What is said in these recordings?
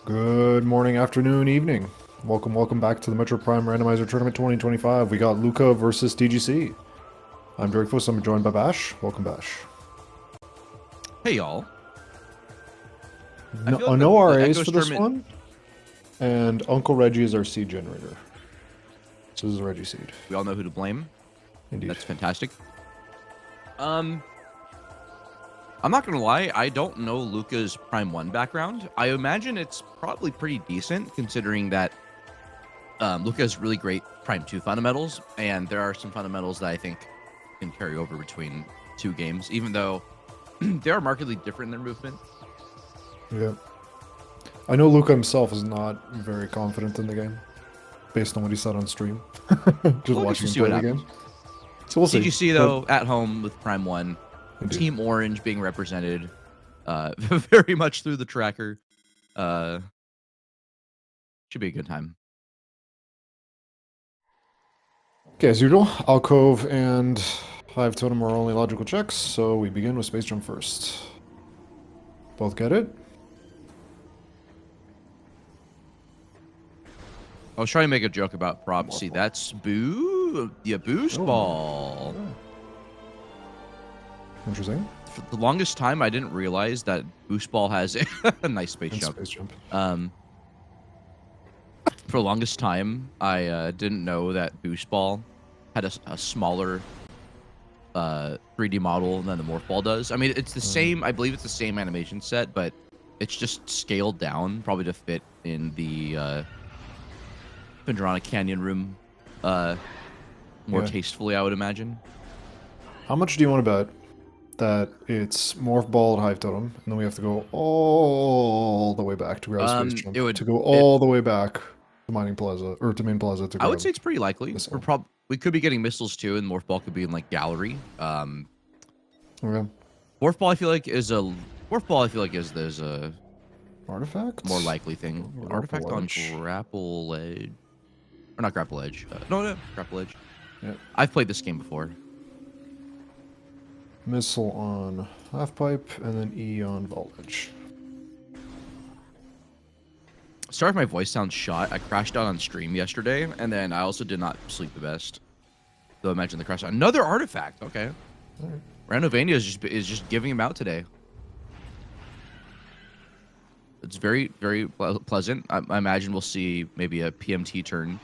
Good morning, afternoon, evening. Welcome back to the Metro Prime Randomizer Tournament 2025. We got Luca versus TGC. I'm Drake I'm joined by Bash. Welcome, Bash. Hey, y'all. No, like no the RAs Echoes for this tournament, one, and Uncle Reggie is our seed generator. So this is Reggie seed. we all know who to blame. Indeed. That's fantastic. I'm not gonna lie, I don't know Luca's Prime 1 background. I imagine it's probably pretty decent, considering that Luca has really great Prime 2 fundamentals, and there are some fundamentals that I think can carry over between two games, even though they are markedly different in their movement. Yeah. I know Luca himself is not very confident in the game, based on what he said on stream. Just watching him play the game. So we'll see. TGC, though, at home with Prime 1. Indeed. Team Orange being represented very much through the tracker. Should be a good time. Okay, as usual, Alcove and Hive Totem are only logical checks, so we begin with Space Jump first. Both get it? I was trying to make a joke about props. See, that's boost ball. Oh. Interesting. For the longest time, I didn't realize that boost ball has a nice space jump. For the longest time, I didn't know that boost ball had a smaller 3D model than the morph ball does. I mean, it's the same. I believe it's the same animation set, but it's just scaled down, probably to fit in the Pendrana Canyon room more tastefully, I would imagine. How much do you want to bet that it's morph ball at Hive Totem, and then we have to go all the way back to grab Space Jump? To go all the way back to Mining Plaza, or to Main Plaza to grab. I would say it's pretty likely. We could be getting missiles too, and morph ball could be in like gallery. Okay. Morph ball, I feel like is there's a artifact, more likely thing. Artifact on grapple edge, or not grapple edge. No, grapple edge. Yeah. I've played this game before. Missile on half pipe, and then E on vault edge. Sorry if my voice sounds shot. I crashed out on stream yesterday, and then I also did not sleep the best. So imagine the crash. Another artifact. Okay. Right. Randomania is just giving him out today. It's very, very pleasant. I imagine we'll see maybe a PMT turn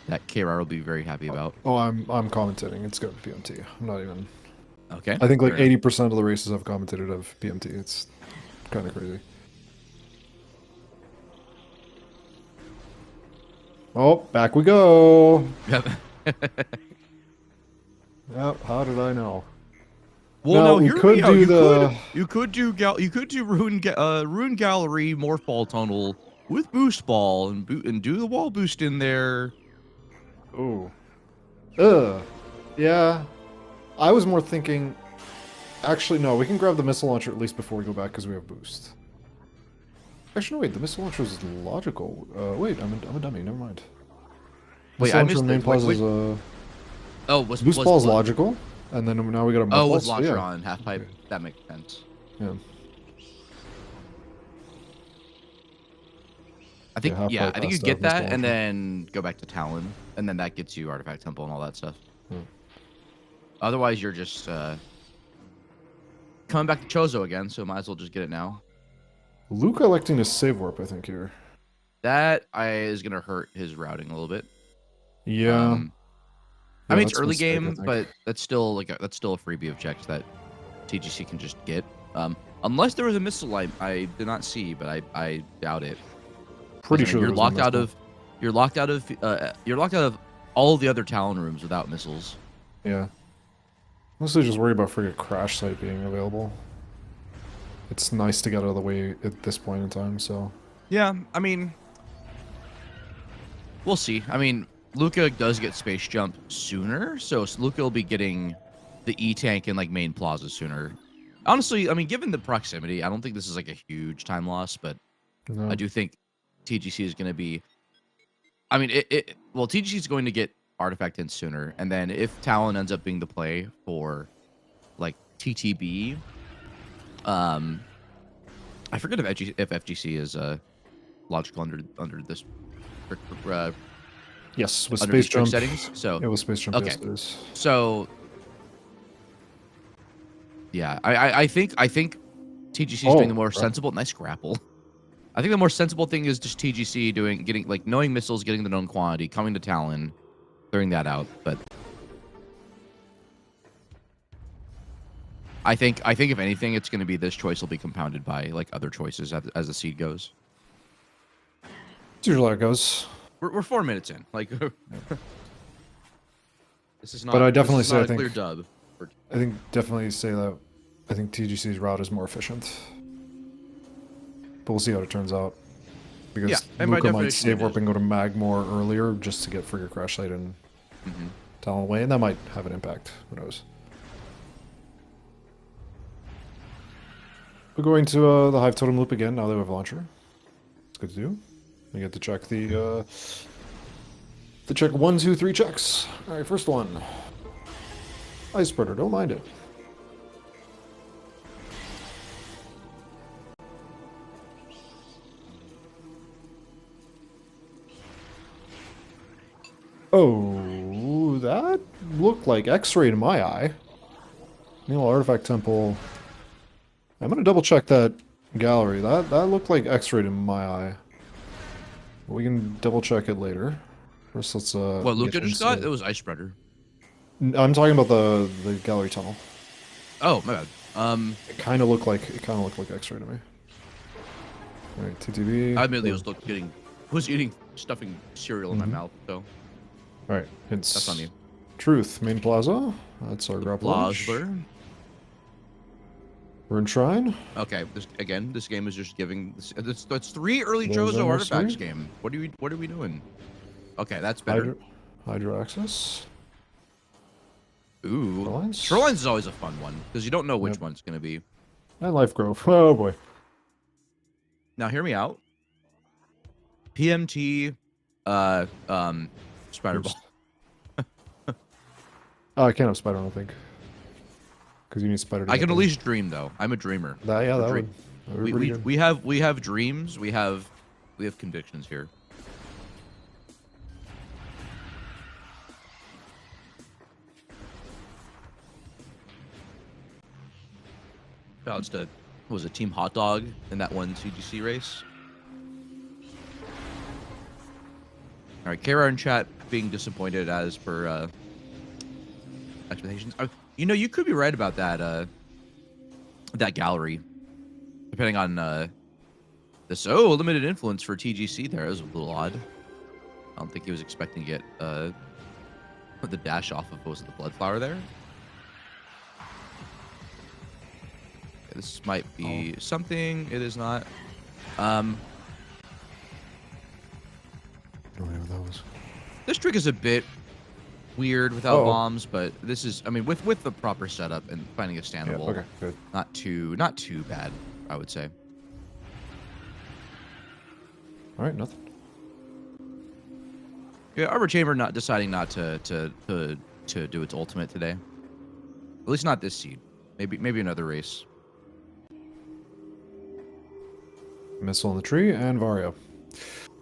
that KR will be very happy about. Oh, I'm commentating. It's going to PMT. I'm not even. Okay. I think like 80% of the races I've commentated have PMT. It's kind of crazy. Oh, back we go. Yep. Yep. How did I know? Well, no, you could do Ruin Gallery Morph Ball Tunnel with Boost Ball and do the wall boost in there. Oh. Yeah. I was more thinking. Actually, no. We can grab the missile launcher at least before we go back because we have boost. Actually, no, wait. The missile launcher is logical. Wait, I'm a dummy. Never mind. Wait, I missed main plaza is boost ball is logical, and then now we got a with launcher on half pipe. Okay. That makes sense. Yeah. I think I think you get that and then go back to Talon, and then that gets you Artifact Temple and all that stuff. Otherwise, you're just coming back to Chozo again, so might as well just get it now. Luca electing to save warp, I think, here. That is going to hurt his routing a little bit. Yeah. I mean, it's early game, but that's still a freebie of checks that TGC can just get. Unless there was a missile I did not see, but I doubt it. Pretty sure you're locked out of all the other Talon rooms without missiles. Yeah. Mostly just worry about friggin' crash site being available. It's nice to get out of the way at this point in time, so. Yeah, I mean, we'll see. I mean, Luca does get space jump sooner, so Luca will be getting the E-tank in like main plaza sooner. Honestly, I mean, given the proximity, I don't think this is like a huge time loss, but no. I do think TGC is going to be. I mean, TGC is going to get artifact in sooner, and then if Talon ends up being the play for like TTB, I forget if FGC is logical under this. Yes, with Under space jump settings. So it was space jump. okay. Yes, it is. So yeah, I think TGC is doing the more sensible. Nice grapple. I think the more sensible thing is just TGC getting like knowing missiles, getting the known quantity, coming to Talon, clearing that out. But I think if anything, it's going to be this choice will be compounded by like other choices as the seed goes. It's usually how it goes. We're 4 minutes in. Like this is not. But I definitely say I think clear dub. I think definitely say that I think TGC's route is more efficient. But we'll see how it turns out. Because Luca might save warp and go to Magmore earlier just to get Frigga Crash Site and Talon away, and that might have an impact. Who knows? We're going to the Hive Totem loop again now that we have Launcher. It's good to do. We get to check the check 1, 2, 3 checks. Alright, first one. Ice Spreader, don't mind it. Oh, that looked like X-ray to my eye. Neil Artifact Temple. I'm gonna double check that gallery. That looked like X-ray to my eye. We can double check it later. First, let's what Luca just got? It was Ice Spreader. I'm talking about the gallery tunnel. Oh my bad. It kind of looked like X-ray to me. All right, TTV. I admittedly was eating stuffing cereal in my mouth, so. All right, it's that's on you. Truth, main plaza. That's our grapple. We're in Shrine. Okay, this game is just giving. That's 3 early Jozo artifacts game. What are we doing? Okay, that's better. Hydro access. Ooh, Shorelines is always a fun one because you don't know which one's gonna be. And Life Grove. Oh boy. Now hear me out. PMT, Spider Ball. Oh, I can't have Spider, I don't think. Because you need Spider. I can at least dream though. I'm a dreamer. That would. We have dreams. We have convictions here. Bounced a was a Team Hot Dog in that one CGC race. All right, KR in chat being disappointed as per expectations. You know, you could be right about that that gallery, depending on this. Oh, limited influence for TGC there. It was a little odd. I don't think he was expecting to get the dash off of the Blood Flower there. This might be something. It is not. This trick is a bit weird without bombs, but this is, I mean, with the proper setup and finding a standable, okay, good. not too bad, I would say. All right, nothing. Yeah, Arbor Chamber not deciding not to do its ultimate today. At least not this seed. Maybe another race. Missile in the tree and Varia.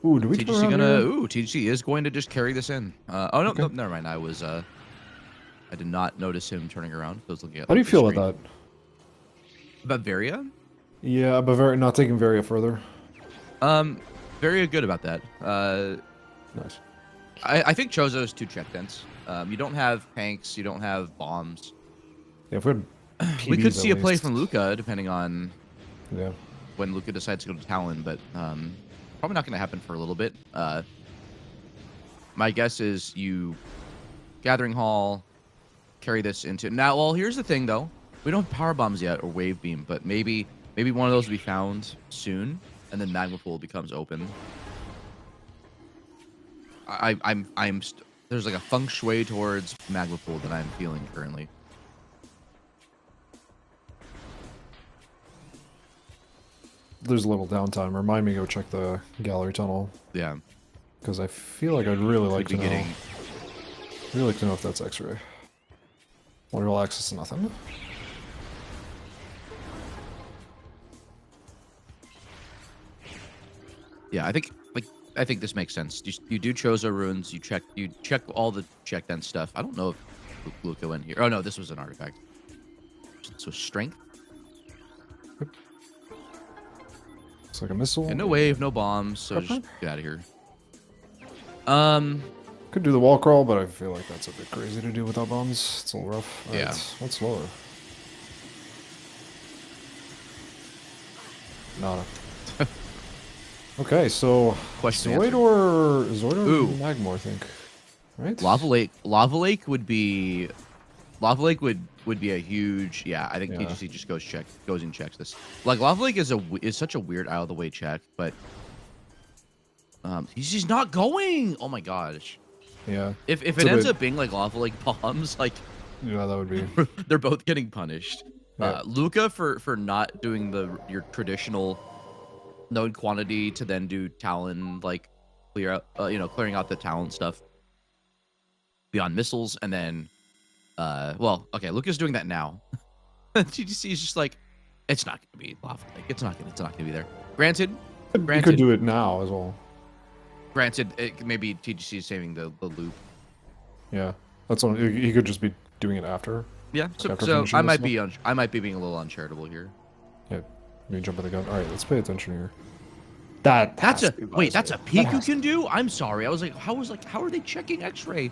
Ooh, do we TGC gonna? Ooh, TGC is going to just carry this in. Oh no, never mind. I did not notice him turning around. I was looking at. How do you feel about that? About Varia? Yeah, but not taking Varia further. Very good about that. Nice. I think Chozo is too check dense. You don't have tanks. You don't have bombs. Yeah, if we had PBs we could see a play from Luca, depending on when Luca decides to go to Talon, but probably not going to happen for a little bit. My guess is you Gathering Hall, carry this into now. Well, here's the thing though, we don't have power bombs yet or wave beam, but maybe one of those will be found soon, and then Magma Pool becomes open. There's like a feng shui towards Magma Pool that I'm feeling currently. There's a little downtime. Remind me to go check the gallery tunnel. Yeah. Because I feel like I'd really like to know. Really like to know if that's X-ray. Lateral access to nothing. Yeah, I think this makes sense. You do Chozo runes. You check all the check then stuff. I don't know if Luca went here. Oh no, this was an artifact. So strength. It's like a missile. And no wave, no bombs. So just get out of here. Could do the wall crawl, but I feel like that's a bit crazy to do without bombs. It's a little rough. All yeah. Right, what's lower? Nada. Okay, so Zoid or Magmor, I think. Right? Lava Lake would be a huge. Yeah, I think TGC just goes and checks this. Like Lava Lake is such a weird out of the way check, but he's just not going. Oh my gosh. Yeah. If it ends up being like Lava Lake bombs, like yeah, that would be. They're both getting punished. Yeah. Luca for not doing your traditional known quantity to then do Talon, like clearing out the Talon stuff beyond missiles, and then Luca's doing that now. TGC is just like, it's not gonna be Lava Lake. It's not gonna be there. Granted, you could do it now as well. Granted, maybe TGC is saving the loop. Yeah, that's what he could just be doing it after. Yeah, so I might be being a little uncharitable here. Yeah, let me jump at the gun. All right, let's pay attention here. That's a peek you can do. I'm sorry, I was like, how are they checking X-ray?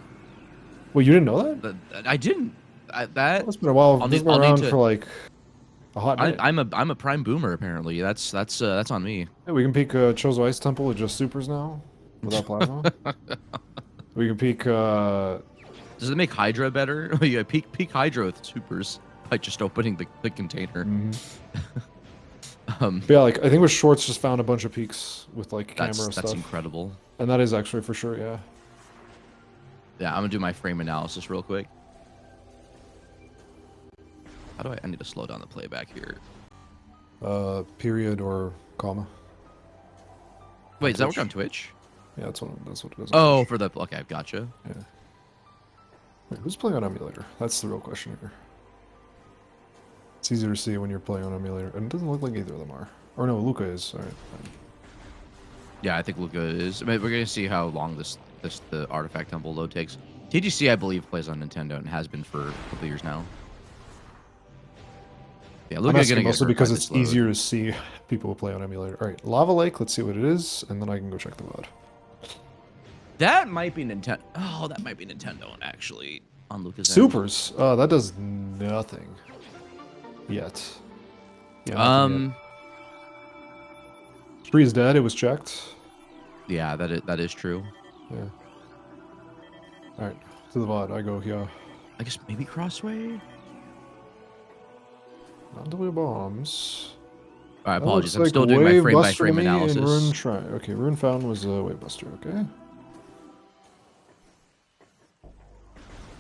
Well, you didn't know that? I didn't. It's been a while. It's been around for like a hot minute. I'm a prime boomer apparently. That's on me. Yeah, we can peek Chozo Ice Temple with just supers now without plasma. We can peek. Does it make Hydra better? Oh yeah, peak Hydra with supers by just opening the container. Mm-hmm. Yeah, like I think with Shorts just found a bunch of peaks with like camera stuff. That's incredible. And that is X-ray for sure. Yeah. Yeah, I'm gonna do my frame analysis real quick. How do I need to slow down the playback here? Period or comma. Wait, does that work on Twitch? Yeah, that's what it is. Oh, for the okay, gotcha. Yeah. Wait, who's playing on emulator? That's the real question here. It's easier to see when you're playing on emulator, and it doesn't look like either of them are. Or no, Luca is. All right. Yeah, I think Luca is. I mean, we're gonna see how long the artifact temple load takes. TGC, I believe, plays on Nintendo and has been for a couple years now. Yeah, Luca gonna also because it's easier to see people who play on emulator. All right, Lava Lake. Let's see what it is, and then I can go check the VOD. That might be Nintendo. Oh, that might be Nintendo actually on Luca's supers. That does nothing yet. Yeah. Tree is dead. It was checked. Yeah, that is true. Yeah. All right, to the VOD. I go here. I guess maybe Crossway. Not W bombs. All right, apologies. I'm still doing my frame by frame analysis. Okay, Rune Fountain was a Wave Buster. Okay.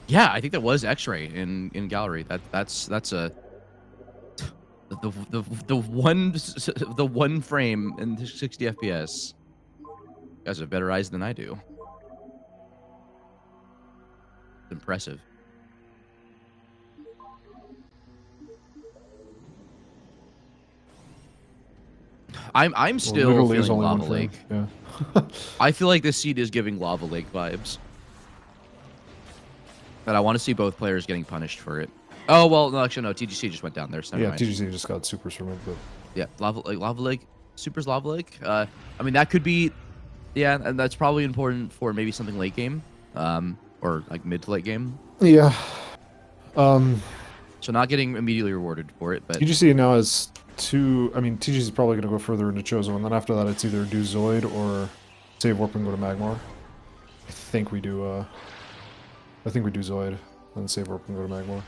Yeah, I think that was X-ray in gallery. That's a the one frame in 60 FPS. You guys have better eyes than I do. It's impressive. I'm still feeling Lava Lake. Yeah. I feel like this seed is giving Lava Lake vibes. But I want to see both players getting punished for it. Oh well, no, actually no. TGC just went down there. So never mind. TGC just got supers from it, but yeah, Lava Lake, supers Lava Lake. I mean that could be, yeah, and that's probably important for maybe something late game, or like mid to late game. Yeah. So not getting immediately rewarded for it, but TGC now has two. I mean, TGC is probably going to go further into Chozo, and then after that, it's either do Zoid or save warp and go to Magmor. I think we do. I think we do Zoid, then save warp and go to Magmor.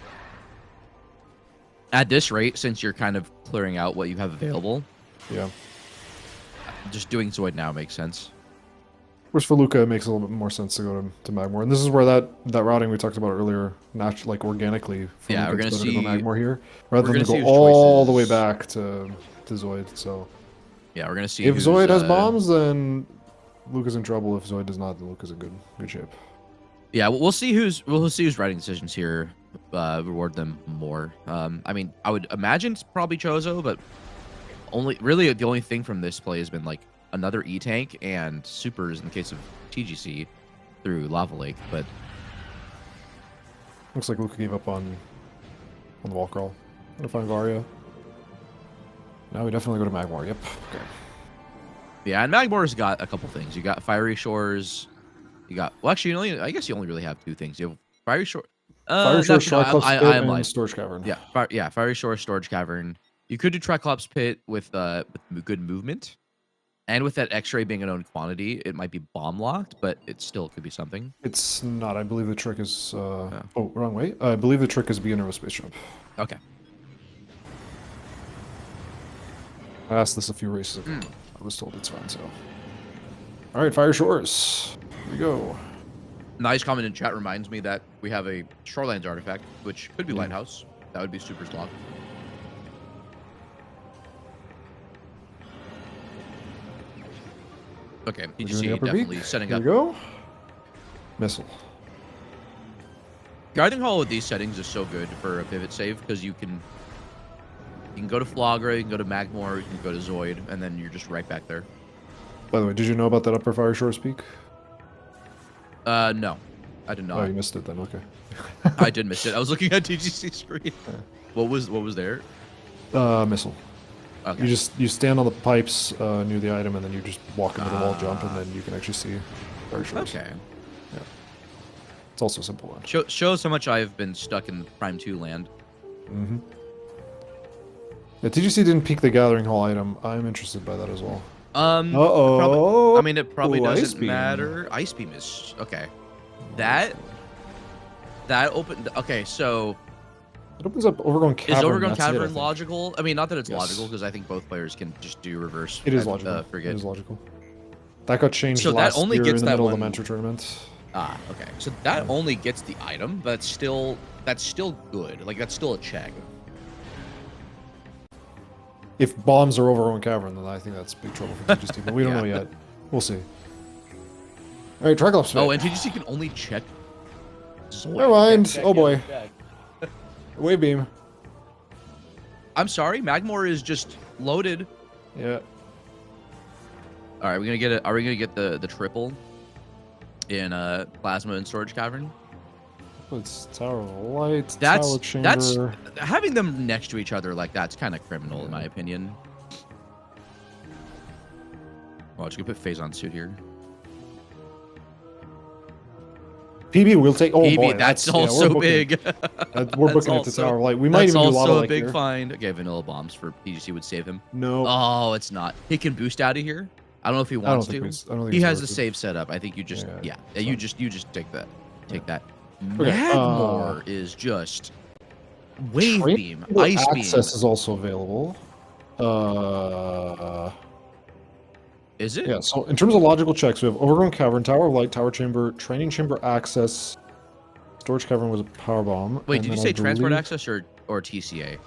At this rate, since you're kind of clearing out what you have available, yeah, just doing Zoid now makes sense. Whereas for Luca, it makes a little bit more sense to go to Magmor, and this is where that routing we talked about earlier, naturally, like organically, yeah, we're gonna see Magmor here rather than go all the way back to Zoid. So yeah, we're gonna see if Zoid has bombs, then Luca's in trouble. If Zoid does not, then Luca's in good shape. Yeah, we'll see who's writing decisions here. Reward them more. I mean, I would imagine it's probably Chozo, but the only thing from this play has been like another E-Tank and supers in the case of TGC through Lava Lake, but looks like Luca gave up on the wall crawl. Gonna find Varia. Now we definitely go to Magmar. Yep. Okay. yeah, and Magmar's got a couple things. You got Fiery Shores. You got I guess you only really have two things. You have Fiery Shore. Fiery Shores, Triclops Pit, I am and lying. Storage Cavern. Yeah, Fiery Shore, Storage Cavern. You could do Triclops Pit with good movement, and with that X-ray being a known quantity, it might be bomb locked, but it still could be something. It's not. I believe the trick is. Oh, wrong way. I believe the trick is beginner with space jump. Okay. I asked this a few races ago. I was told it's fine. So. All right, Fire Shores. Here we go. Nice comment in chat reminds me that we have a Shorelines artifact, which could be Lighthouse. That would be super slot. Okay, TGC definitely setting up. Here we go. Missile. Guiding Hall with these settings is so good for a pivot save because you can go to Flagra, you can go to Magmar, you can go to Zoid, and then you're just right back there. By the way, did you know about that upper Fire Shores peak? No, I did not. Oh, you missed it then. Okay. I did miss it. I was looking at TGC screen. Yeah. What was there? Missile. Okay. You stand on the pipes near the item, and then you just walk into the wall jump, and then you can actually see Fire Shores. Okay. Yeah. It's also a simple one. Shows how much I've been stuck in Prime 2 land. Mm-hmm. Yeah, TGC didn't peak the Gathering Hall item. I'm interested by that as well. Uh-oh. I mean, it probably doesn't Ice Beam. matter. Ice Beam is... Okay. That opened... Okay, so... It opens up Overgrown Cavern. Is Overgrown That's Cavern it, logical? I mean, not that it's Yes. logical, because I think both players can just do reverse. It is logical. Frigate. It is logical. That got changed So that last only year gets in the that middle of one- the Mentor tournament. Ah, okay. So that only gets the item, but that's still good. Like, that's still a check. If bombs are Overgrown Cavern, then I think that's big trouble for TGC, but we don't know yet. We'll see. All right, Triclops. Oh, and TGC can only check... Never mind. Oh boy. Wave Beam. I'm sorry, Magmar is just loaded. Yeah. All right, are we gonna get the triple in Plasma and Storage Cavern? It's Tower of Light, That's Tower Chamber. having them next to each other like that's kind of criminal in my opinion. Oh, just gonna put Phase on suit here. PB, we'll take. Oh PB, boy, that's yeah, also big. We're booking it to Tower of Light. We might even do That's Lava also a Lake big here. find. Okay, Vanilla Bombs for PGC would save him. No. Oh, it's not. He can boost out of here. I don't know if he wants to. I don't think He it's has the worth it. save set up. I think you just you just take that. Take that. Okay, Magmar is just Wave Train Beam, Chamber Ice Beam. Access is also available. Is it? Yeah, so in terms of logical checks, we have Overgrown Cavern, Tower of Light, Tower Chamber, Training Chamber Access, Storage Cavern was a power bomb. Wait, and did you then say I Transport believe- Access or TCA?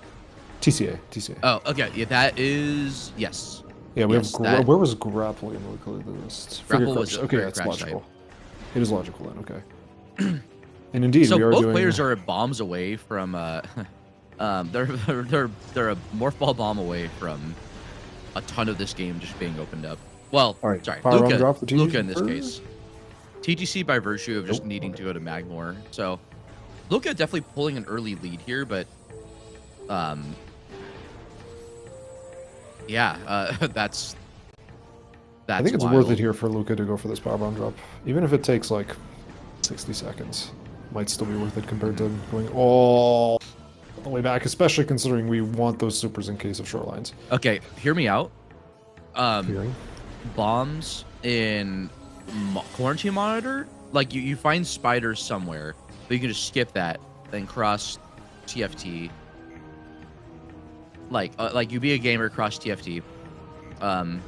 TCA. Oh, okay. Yeah, that is yes. Yeah, we Yes, have. that- Where was Grapple in the look at this? Grapple was okay, very it's crash logical. It is logical then. Okay. And indeed, So we are both doing. players are bombs away from. They're a Morph Ball bomb away from a ton of this game just being opened up. Well, All right, sorry, Power Bomb drop for TGC Luca in this first? case. TGC by virtue of just Nope, needing okay. to go to Magmor. So Luca definitely pulling an early lead here, but yeah, that's I think it's wild. worth it here for Luca to go for this power bomb drop, even if it takes like 60 seconds. Might still be worth it compared to going all the way back, especially considering we want those supers in case of shorelines. Okay, hear me out. Hearing. Bombs in Quarantine Monitor, like you find spiders somewhere, but you can just skip that, then cross TFT. Like you be a gamer, cross TFT. Bombs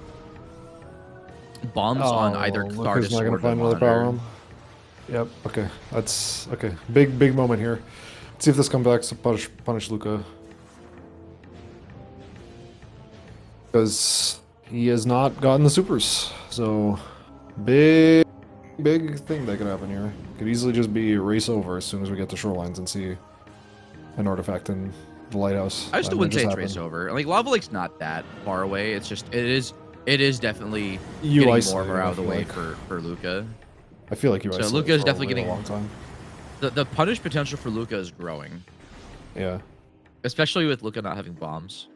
on either Luca's Catharsis not or gonna the find another power Monitor. bomb. Yep. Okay. That's okay. Big moment here. Let's see if this comes back to punish Luca, because he has not gotten the supers. So big thing that could happen here. Could easily just be race over as soon as we get to shorelines and see an artifact in the lighthouse. I still That wouldn't might say just it's race happen. over. Like Lava Lake's not that far away. It's just it is It is definitely You getting more isolated, out I of the feel way like. for Luca. I feel like you So isolated Luca is for a definitely really getting long time. the punish potential for Luca is growing. Yeah. Especially with Luca not having bombs.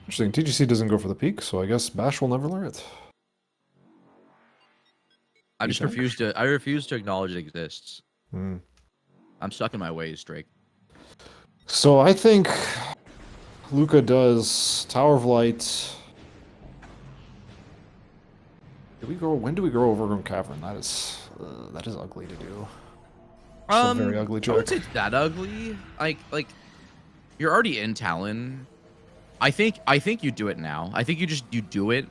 Interesting. TGC doesn't go for the peak, so I guess Bash will never learn it. I refuse to acknowledge it exists. Hmm. I'm stuck in my ways, Drake. So I think Luca does Tower of Light. When do we grow Overgrown Cavern? That is ugly to do. It's a very ugly I check. wouldn't say it's that ugly. Like you're already in Talon. I think you do it now. I think you do it.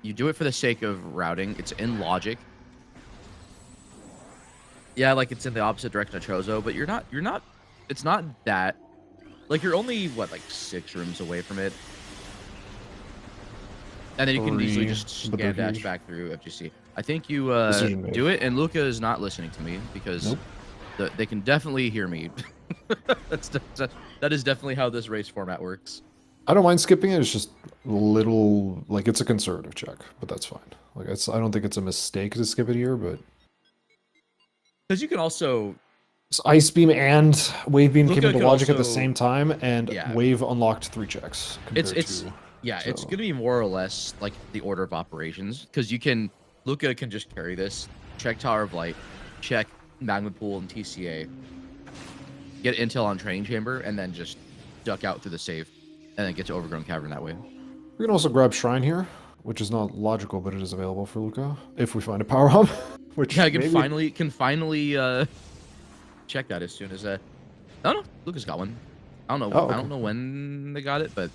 You do it for the sake of routing. It's in logic. Yeah, like it's in the opposite direction of Chozo, but you're not. It's not that. Like you're only what, like 6 rooms away from it, and then you can easily just scan dash back through FGC. I think you do it, and Luca is not listening to me because they can definitely hear me. That is definitely how this race format works. I don't mind skipping it. It's just a little, like, it's a conservative check, but that's fine. Like, I don't think it's a mistake to skip it here, but because you can also Ice Beam and Wave Beam came into logic at the also, same time, and yeah. Wave unlocked 3 checks. It's gonna be more or less like the order of operations because Luca can just carry this, check Tower of Light, check Magma Pool and TCA, get intel on Training Chamber, and then just duck out through the save, and then get to Overgrown Cavern that way. We can also grab Shrine here, which is not logical, but it is available for Luca if we find a power hub. Which yeah, I can finally check that as soon as oh no, Luca's got one. I don't know. Oh, okay. I don't know when they got it, but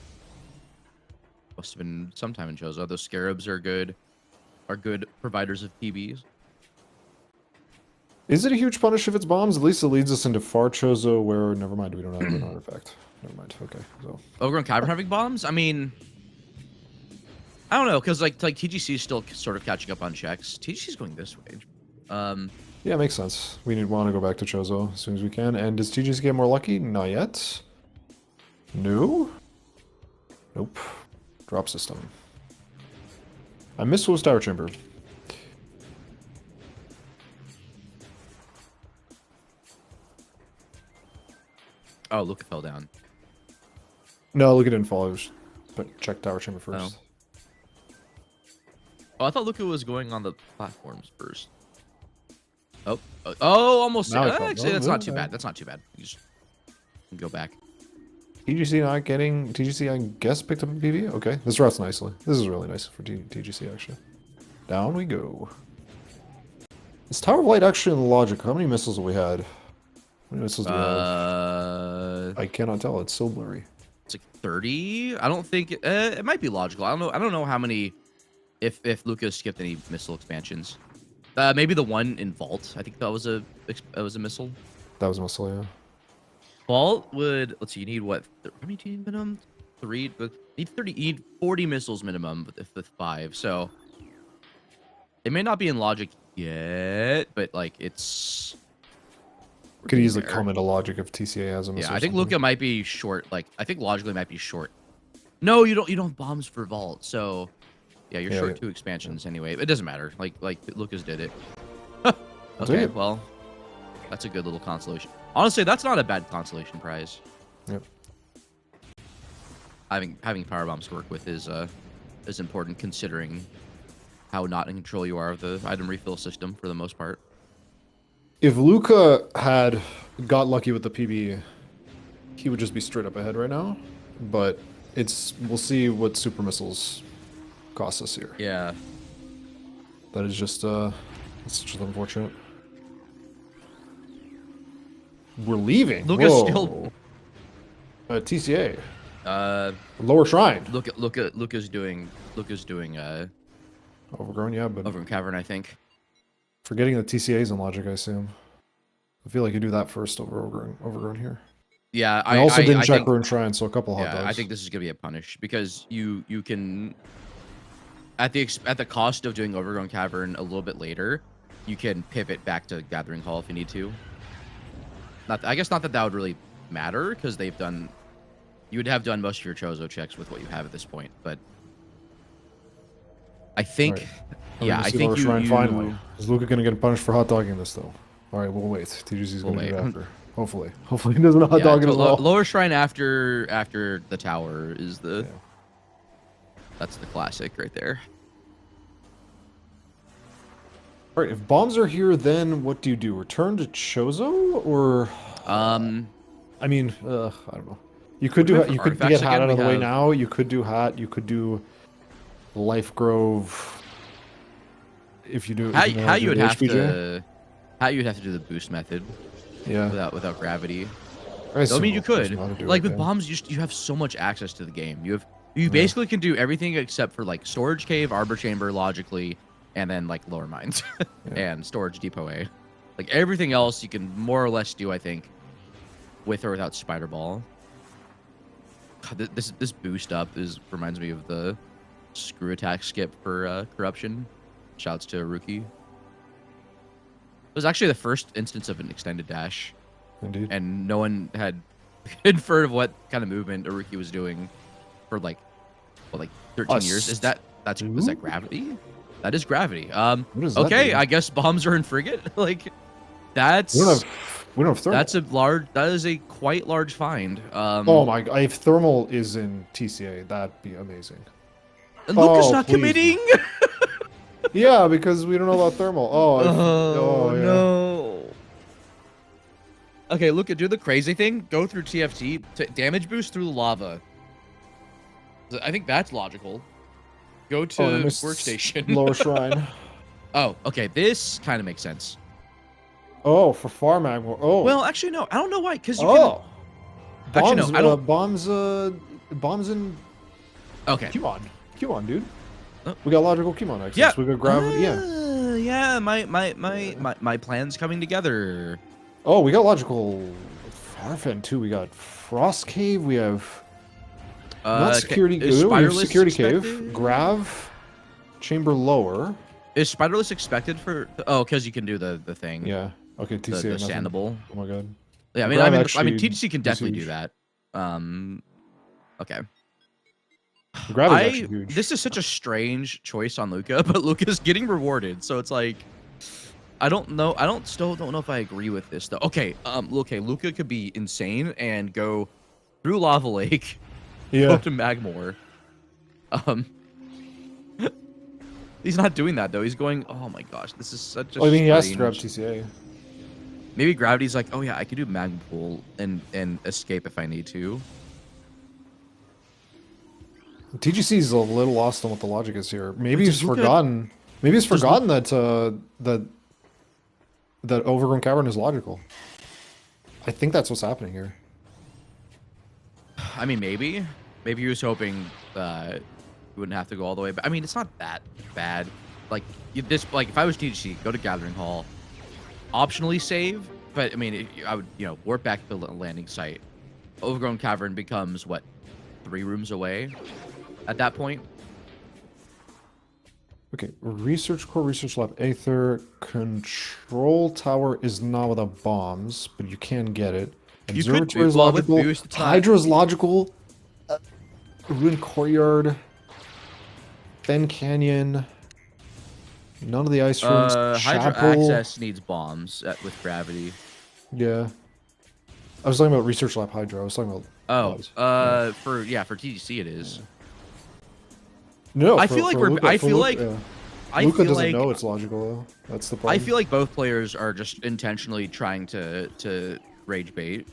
must have been sometime in Chozo. Those scarabs are good providers of PBs. Is it a huge punish if it's bombs? At least it leads us into Far Chozo, where never mind, we don't have an artifact. Never mind. Okay, so Overgrown Cavern having bombs? I mean, I don't know, because like TGC is still sort of catching up on checks. TGC is going this way. Yeah, makes sense. We want to go back to Chozo as soon as we can. And does TGC get more lucky? Not yet. No. Nope. Drop system. I missed Wolf's Tower Chamber. Oh, Luca fell down. No, Luca didn't fall. But check Tower Chamber first. Oh, I thought Luca was going on the platforms first. Oh, almost. Actually, that's not too bad. That's not too bad. You just go back. TGC not getting... TGC, I guess, picked up a PV? Okay, this routes nicely. This is really nice for TGC, actually. Down we go. Is Tower of Light actually in the logic? How many missiles have we had? How many missiles do we have? I cannot tell. It's so blurry. It's like 30. I don't think... it might be logical. I don't know how many... If Luca skipped any missile expansions. Maybe the one in Vault. I think that was a missile. That was a missile, yeah. Vault would... Let's see, you need what? How many do you need minimum? 3? You need 40 missiles minimum with 5, so... It may not be in logic yet, but, like, it's... Could easily come into logic if TCA has a missile. Yeah, I think Luca might be short. Like, I think logically might be short. No, you don't have bombs for Vault, so... Yeah, you're short 2 expansions anyway. It doesn't matter. Like Lucas did it. Okay, well, that's a good little consolation. Honestly, that's not a bad consolation prize. Yep. Having power bombs to work with is important considering how not in control you are of the item refill system for the most part. If Luca had got lucky with the PB, he would just be straight up ahead right now. But we'll see what super missiles cost us here. Yeah. That is just it's just unfortunate. We're leaving. Luca's still TCA. Lower Shrine. Luca's doing Overgrown, yeah, but Overgrown Cavern, I think. Forgetting the TCA's in logic, I assume. I feel like you do that first over Overgrown here. Yeah, I also didn't check Ruin Shrine, so a couple hot dogs. I think this is gonna be a punish because you can at the cost of doing Overgrown Cavern a little bit later, you can pivot back to Gathering Hall if you need to. I guess not that would really matter because you would have done most of your Chozo checks with what you have at this point, but I think, yeah, I think finally. Is Luca gonna get punished for hot dogging this though? All right, we'll wait. TGC's gonna do it after. Hopefully he doesn't hot dog it as well. Lower shrine after the tower is the. Yeah. That's the classic right there. All right, if bombs are here, then what do you do? Return to Chozo, or? I mean, I don't know. You could do. You could get hat out of the way now. You could do hat. You could do Life Grove. If you do, how you would have to. How you'd have to do the boost method. Yeah. Without gravity. I mean, you could. Like with bombs, you have so much access to the game. You basically can do everything except for like storage cave, arbor chamber, logically, and then like lower mines and storage depot A. Like everything else, you can more or less do, I think, with or without spider ball. God, this boost up reminds me of the screw attack skip for corruption. Shouts to Rookie. It was actually the first instance of an extended dash. Indeed. And no one had inferred of what kind of movement Aruki was doing for like 13 years. Is that gravity? That is gravity. What does that mean? I guess bombs are in frigate. Like that's we don't have thermal. That is a quite large find. Oh my god, if thermal is in TCA, that'd be amazing. And Luca's not committing. Yeah, because we don't know about thermal. Oh no. Okay, Luca, do the crazy thing. Go through TFT to damage boost through the lava. I think that's logical. Go to workstation. Lower shrine. Oh, okay. This kind of makes sense. Oh, for far magma. Oh. Well, actually, no. I don't know why. Because you can. Actually, no. I don't. Bombs in. Okay. Come on, dude. We got logical Kimon access. Yeah. We got gravity. Yeah. My plan's coming together. Oh, we got logical Farfen too. We got Frost Cave. We have not security. We have security cave. Grav chamber lower. Is Spiderless expected for? Oh, because you can do the thing. Yeah. Okay. TC. The standable. Oh my god. Yeah. I mean, TTC can definitely do that. Okay. This is such a strange choice on Luca, but Luca's getting rewarded, so it's like I don't know. Still don't know if I agree with this though. Okay, Luca could be insane and go through Lava Lake, go to Magmore. He's not doing that though. He's going. Oh my gosh, this is such a. I mean, he has to grab TCA. Maybe Gravity's like, oh yeah, I could do Magma Pool and escape if I need to. TGC is a little lost on what the logic is here. Maybe he's forgotten. Maybe he's forgotten that Overgrown Cavern is logical. I think that's what's happening here. I mean, maybe he was hoping you wouldn't have to go all the way. But I mean, it's not that bad. Like if I was TGC, go to Gathering Hall, optionally save. But I mean, I would warp back to the landing site. Overgrown Cavern becomes what, 3 rooms away at that point. Okay, research core, research lab, Aether, control tower is not without bombs, but you can get it. Observatory is logical. Hydra is logical. Ruined courtyard. Ben Canyon. None of the ice rooms. Hydra access needs bombs with gravity. Yeah. I was talking about research lab Hydra. I was talking about. For TGC it is. Yeah. No, I feel like Luca doesn't know it's logical though. That's the problem. I feel like both players are just intentionally trying to rage bait.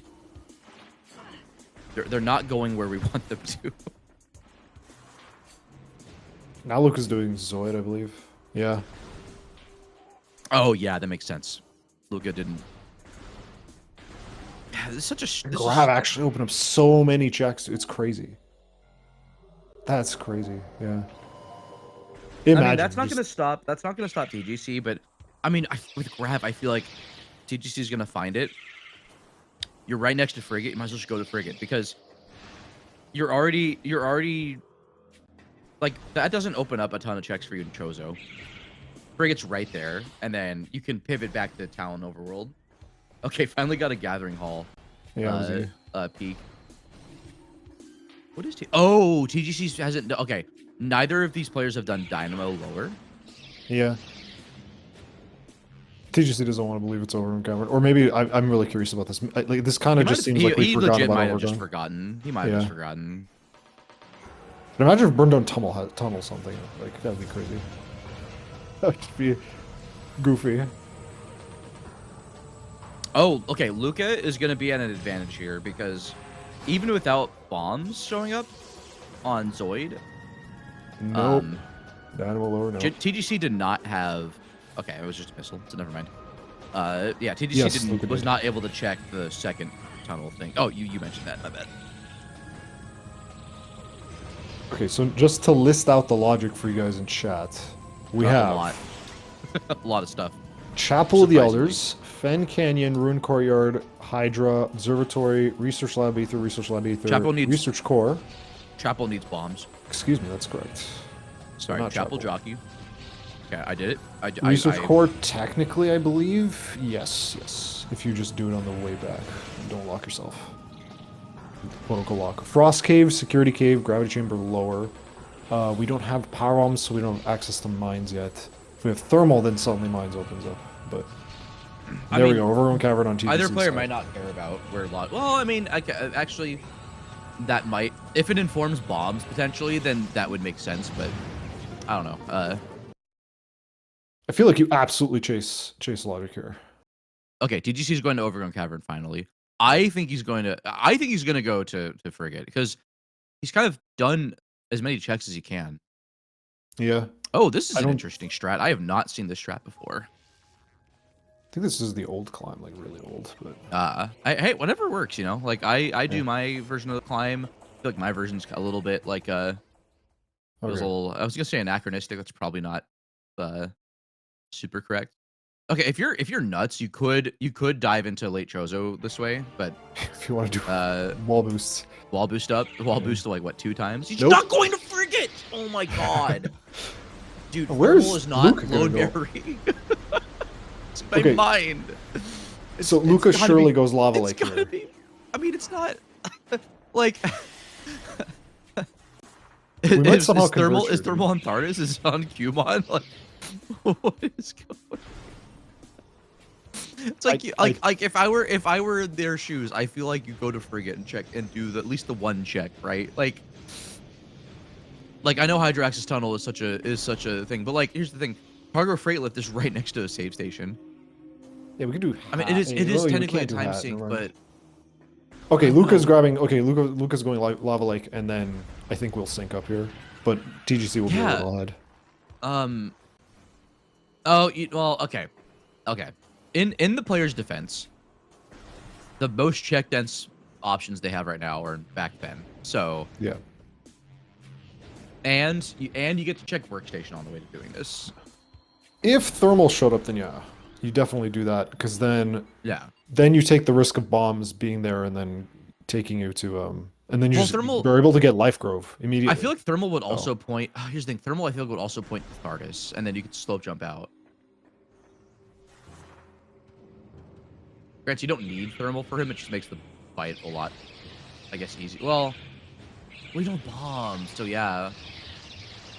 They're not going where we want them to. Now Luca's doing Zoid, I believe. Yeah. Oh yeah, that makes sense. Luca didn't. Yeah, this is such a. Grav actually opened up so many checks. It's crazy. That's crazy. Yeah. Imagine I mean, that's not gonna stop. That's not gonna stop TGC. But I mean, with Grav, I feel like TGC is gonna find it. You're right next to Frigate. You might as well just go to Frigate because you're already like that doesn't open up a ton of checks for you in Chozo. Frigate's right there, and then you can pivot back to Talon Overworld. Okay, finally got a Gathering Hall. Yeah. Peak. What is TGC hasn't? Okay, neither of these players have done Dynamo lower. Yeah. TGC doesn't want to believe it's over in Cavern. Or maybe I'm really curious about this. Like, this kind of just seems like we forgot about might have Overgrown. just forgotten. He might have just forgotten. But imagine if Burn Don't tunnel something. Like, that would be crazy. That would just be goofy. Oh, okay. Luca is going to be at an advantage here because even without bombs showing up on Zoid... Nope. Dynamo lower, no. TGC did not have... Okay, it was just a missile, so never mind. Yeah, TGC was not able to check the second tunnel thing. Oh, you mentioned that, my bad. Okay, so just to list out the logic for you guys in chat, we have... A lot. A lot of stuff. Chapel of the Elders, Fen Canyon, Ruin Courtyard, Hydra, Observatory, Research Lab Ether, Research Lab Ether, Research Core. Chapel needs bombs. Excuse me, that's correct. Sorry, Chapel Jockey. Okay, I did it. Research Core, technically, I believe. Yes. If you just do it on the way back. Don't lock yourself. Quote-unquote lock. Frost Cave, Security Cave, Gravity Chamber lower. We don't have power bombs, so we don't have access to mines yet. If we have thermal, then suddenly mines opens up. But there we go. Overgrown Cavern on TGC. Either player might not care about where lock. Well, I mean, actually, that might. If it informs bombs potentially, then that would make sense. But I don't know. I feel like you absolutely chase logic here. Okay, TGC is going to Overgrown Cavern finally. I think he's going to go to Frigate because he's kind of done as many checks as he can. Yeah. Oh, this is an interesting strat. I have not seen this strat before. I think this is the old climb, like really old. But hey, whatever works, you know. Like I do my version of the climb. I feel like my version's a little bit like I was gonna say anachronistic. That's probably not super correct. Okay, if you're nuts, you could dive into late Chozo this way, but if you want to do wall boost boost to like what 2 times? He's not going to frigate. Oh my god, dude, where's is not low berry. It's my mind. So Luca surely goes lava lake here. Be, I mean, it's not like. Is thermal on Thardis? Is it on Cubon? Like, what is going? It's like if I were in their shoes, I feel like you go to Frigate and check and do at least the one check, right? Like I know Hydrax's tunnel is such a thing, but like here's the thing: cargo freight lift is right next to a save station. Yeah, we can do. I mean, it is technically a time sink, but okay, Luca's grabbing. Okay, Luca's going lava lake, and then I think we'll sync up here, but TGC will be a little ahead. Oh, well, okay. In the player's defense, the most check dense options they have right now are back then. So yeah, and you get to check workstation on the way to doing this. If thermal showed up, then yeah, you definitely do that because then then you take the risk of bombs being there and then taking you to and then you're able to get Life Grove immediately. I feel like thermal would also point. Here's the thing: thermal I feel like would also point to Thardis, and then you could slope jump out. Granted, you don't need thermal for him. It just makes the fight a lot, I guess, easy. Well, we don't bomb, so yeah.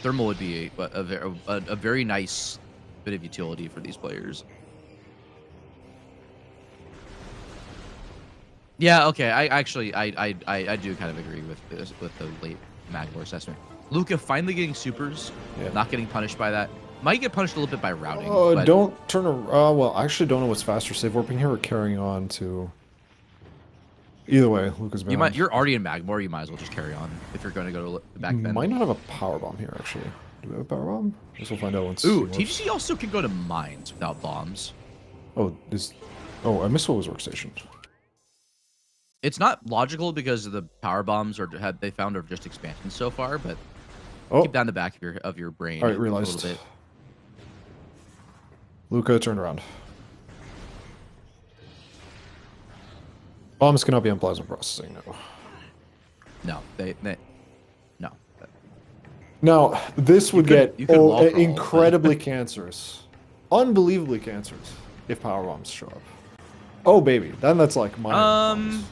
Thermal would be a very nice bit of utility for these players. Yeah, okay. I do kind of agree with this, with the late Magmore assessment. Luca finally getting supers, not getting punished by that. Might get punished a little bit by routing. Oh, don't turn around. Well, I actually don't know what's faster, save warping here or carrying on to. Either way, Luca's bound. You're already in Magmore. You might as well just carry on if you're going to go to the back bend. Might not have a power bomb here actually. Do we have a power bomb? I guess we'll find out once. Ooh, TGC also can go to mines without bombs. Oh, I missed what was workstation. It's not logical because of the power bombs they found are just expansions so far, but keep down the back of your brain. All right, realized. A little bit. Luca, turn around. Bombs cannot be on plasma processing, no. No, no. Now, this would get incredibly cancerous. Unbelievably cancerous if power bombs show up. Oh, baby. Then that's like mine.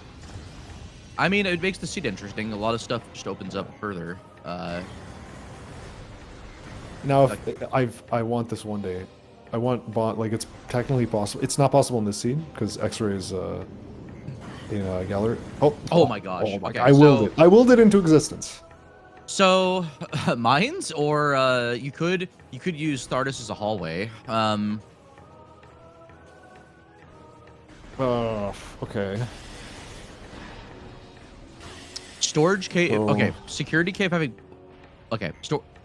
I mean, it makes the seat interesting. A lot of stuff just opens up further. Now, if I want this one day, I want bond like it's technically possible. It's not possible in this scene because X-ray is in Galler. Oh my gosh. Oh my Okay, God. I willed it into existence. So, mines, or you could use Thardus as a hallway. Okay. Storage cave. So- Okay, security cave having. Okay,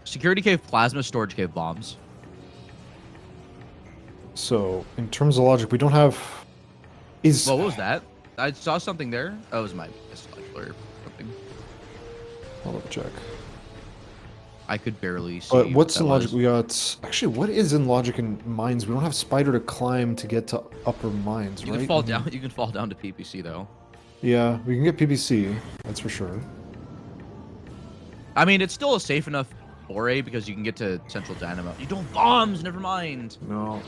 security cave, plasma, storage cave, bombs. So, in terms of logic, we don't have. What was that? I saw something there. Oh, it was my or something. I'll have to check. I could barely see. But what's what in that logic? was. We got actually. What is in logic in mines? We don't have spider to climb to get to upper mines, You right? can fall down. You can fall down to PPC though. Yeah, we can get PPC. That's for sure. I mean, it's still a safe enough foray because you can get to Central Dynamo. You don't bombs. Never mind. No.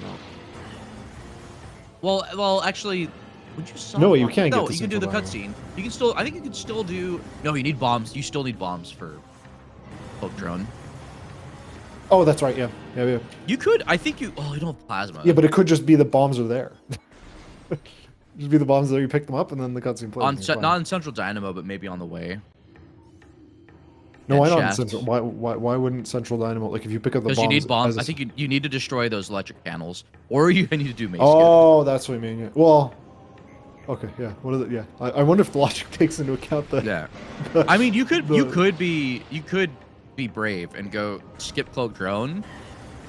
Well, actually, would you? No, you can't No, get to you can do the Central cutscene. You can still. I think you can still do. No, you need bombs. You still need bombs for Poke Drone. Oh, that's right. Yeah. You could. I think you. Oh, you don't have plasma. Yeah, but it could just be the bombs are there. Just be the bombs there. You pick them up, and then the cutscene plays. Not on Central Dynamo, but maybe on the way. No, why not in shaft. Central? Why wouldn't Central Dynamo? Like, if you pick up the bombs, Because you need bombs. as a- I think you need to destroy those electric panels, or you need to do mace. Oh, that's what I mean. Yeah. Well, okay, yeah. What is it? Yeah, I wonder if the logic takes into account the. Yeah. I mean, you could be brave and go skip cloak drone,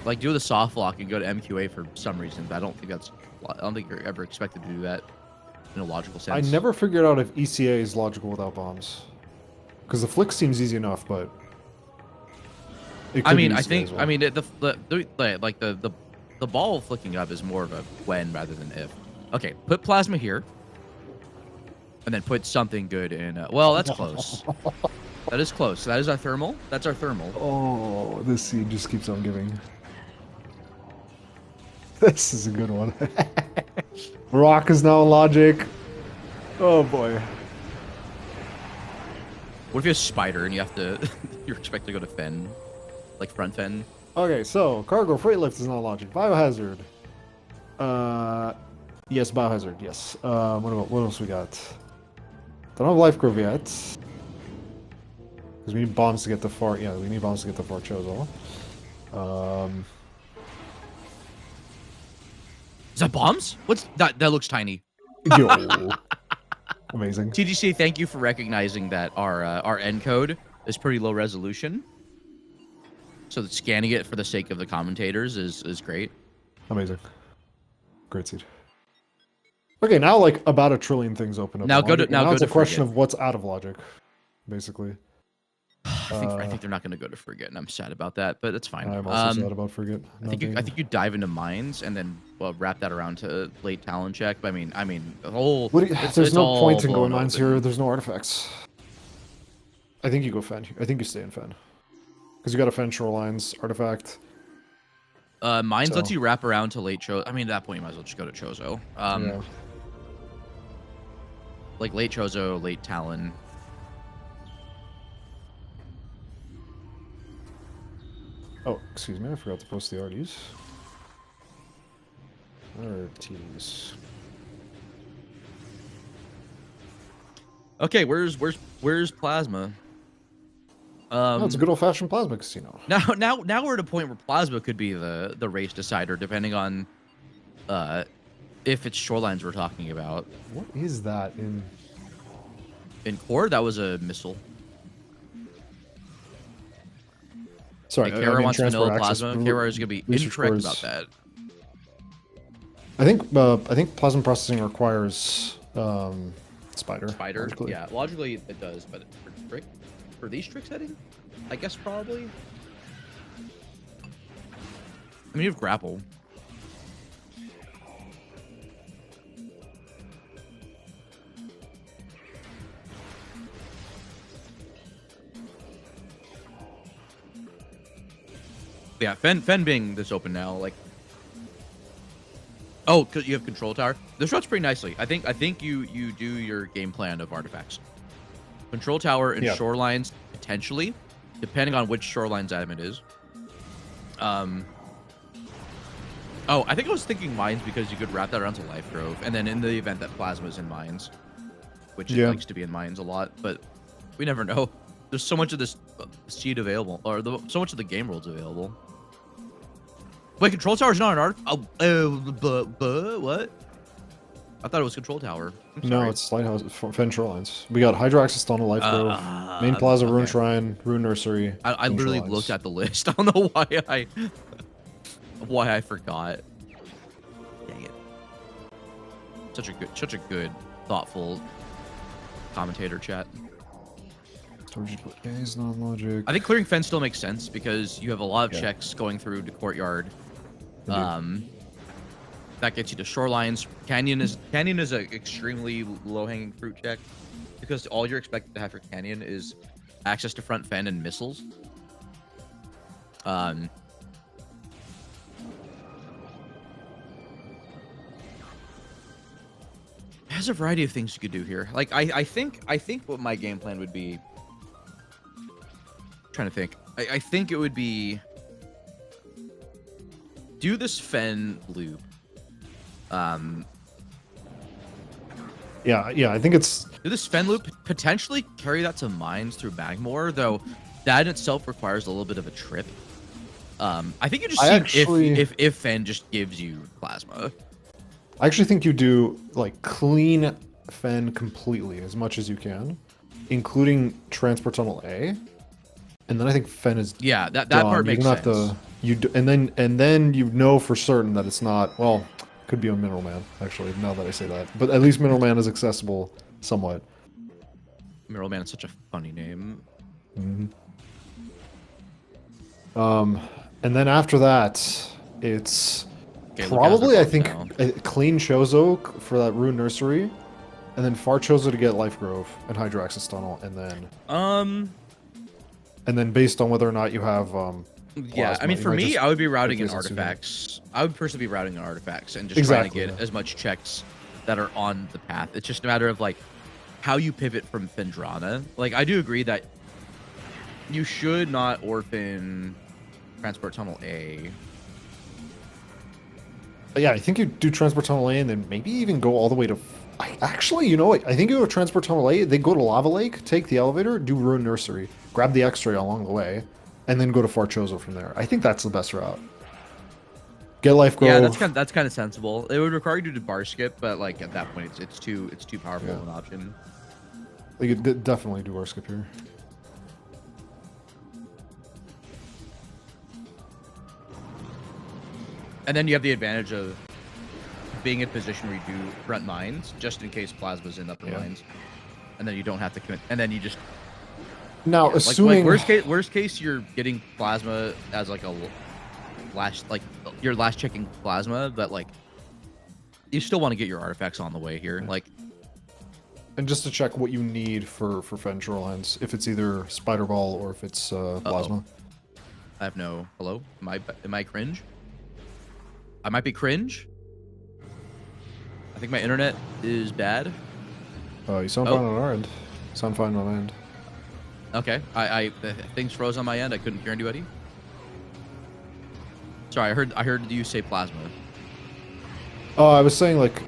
like do the soft lock and go to MQA for some reason. But I don't think you're ever expected to do that in a logical sense. I never figured out if ECA is logical without bombs, because the flick seems easy enough, but. I mean, I think well. I mean the ball flicking up is more of a when rather than if. Okay, put plasma here, and then put something good in. Well, that's close. That is close. That is our thermal. That's our thermal. Oh, this scene just keeps on giving. This is a good one. Rock is now logic. Oh boy. What if you have spider and you have to? You're expected to go to Fen, like front Fen. Okay, so cargo freight lift is not logic. Biohazard. Yes, biohazard. Yes. What else we got? Don't have life curve yet. Because we need bombs to get the far. Yeah, we need bombs to get the far Chozo. Is that bombs? What's that? That looks tiny. Yo. Amazing. TGC, thank you for recognizing that our encode is pretty low resolution. So that scanning it for the sake of the commentators is great. Amazing. Great seed. Okay, now like about 1 trillion things open up. Now go to it's a question of what's out of logic, basically. I think they're not going to go to Frigate, and I'm sad about that, but that's fine. I'm also sad about Frigate. I think you dive into mines and then wrap that around to late talent check. I mean the whole. There's no point in going mines here. There's no artifacts. I think you go Fen. I think you stay in Fen because you got a Fen shorelines artifact. Mines lets you wrap around to late Chozo. I mean, at that point you might as well just go to Chozo. Yeah. Like late Chozo, late Talon. Oh, excuse me, I forgot to post the RDs. RTs. Okay, where's Plasma? No, it's a good old-fashioned Plasma casino. Now we're at a point where Plasma could be the race decider, depending on if it's shorelines we're talking about. What is that in core? That was a missile. Sorry, Kara wants vanilla Plasma. Kara is gonna be incorrect about that. I think plasma processing requires spider. Logically. Yeah, logically it does, but for these trick setting, I guess probably. I mean, you have grapple. Yeah, Fen being this open now, like. Oh, because you have control tower. This runs pretty nicely. I think you do your game plan of artifacts. Control tower and shorelines potentially, depending on which shorelines item it is. Oh, I think I was thinking mines because you could wrap that around to Life Grove, and then in the event that Plasma's in mines, which it likes to be in mines a lot, but we never know. There's so much of this seed available, or so much of the game world's available. Wait, Control Tower's not an art. Oh, what? I thought it was Control Tower. No, it's Lighthouse, Fen Shorelines. We got Hydro Access Tunnel, Life Grove, Main Plaza, Rune Shrine, Rune Nursery. I literally looked at the list. I don't know why I forgot. Dang it. Such a good, thoughtful commentator chat. Storage is non-logic. I think clearing Fen still makes sense because you have a lot of checks going through the courtyard. That gets you to shorelines. Canyon is an extremely low-hanging fruit check because all you're expected to have for Canyon is access to front Fen and missiles. It has a variety of things you could do here. Like I think what my game plan would be. Trying to think. I think it would be do this Fen loop. Yeah, I think it's do this Fen loop, potentially carry that to mines through Magmore, though that in itself requires a little bit of a trip. I think you just see if Fen just gives you plasma. I actually think you do like clean Fen completely as much as you can, including Transport Tunnel A. And then I think Fen is that part makes sense. And then you know for certain that it's not, well, could be a Mineral Man, actually, now that I say that. But at least Mineral Man is accessible somewhat. Mineral Man is such a funny name. And then after that, it's probably, I think, a clean Chozo for that Rune Nursery, and then Far Chozo to get Life Grove and Hydro Access Tunnel, and then based on whether or not you have yeah, I mean, for me, I would be routing in artifacts. I would personally be routing in artifacts and just trying to get as much checks that are on the path. It's just a matter of like how you pivot from Fendrana. Like, I do agree that you should not orphan Transport Tunnel A. Yeah, I think you do Transport Tunnel A and then maybe even go all the way to... Actually, you know what? I think you go to Transport Tunnel A, they go to Lava Lake, take the elevator, do Rune Nursery, grab the X-Ray along the way, and then go to Far Chozo from there. I think that's the best route. Get Life Grove. Yeah, that's kind of sensible. It would require you to do bar skip, but like at that point, it's too powerful of an option. You could definitely do bar skip here. And then you have the advantage of being in position where you do front mines, just in case Plasma's in upper mines, and then you don't have to commit. And then you just now assuming like worst case, you're getting Plasma as like a your last checking Plasma, but like you still want to get your artifacts on the way here, like. And just to check what you need for Fen Shorelines, if it's either Spider Ball or if it's Plasma. I have no. Hello, am I cringe? I might be cringe. I think my internet is bad. Oh, you sound fine on our end. Sound fine on my end. Okay, things froze on my end. I couldn't hear anybody. Sorry, I heard you say Plasma. Oh, I was saying like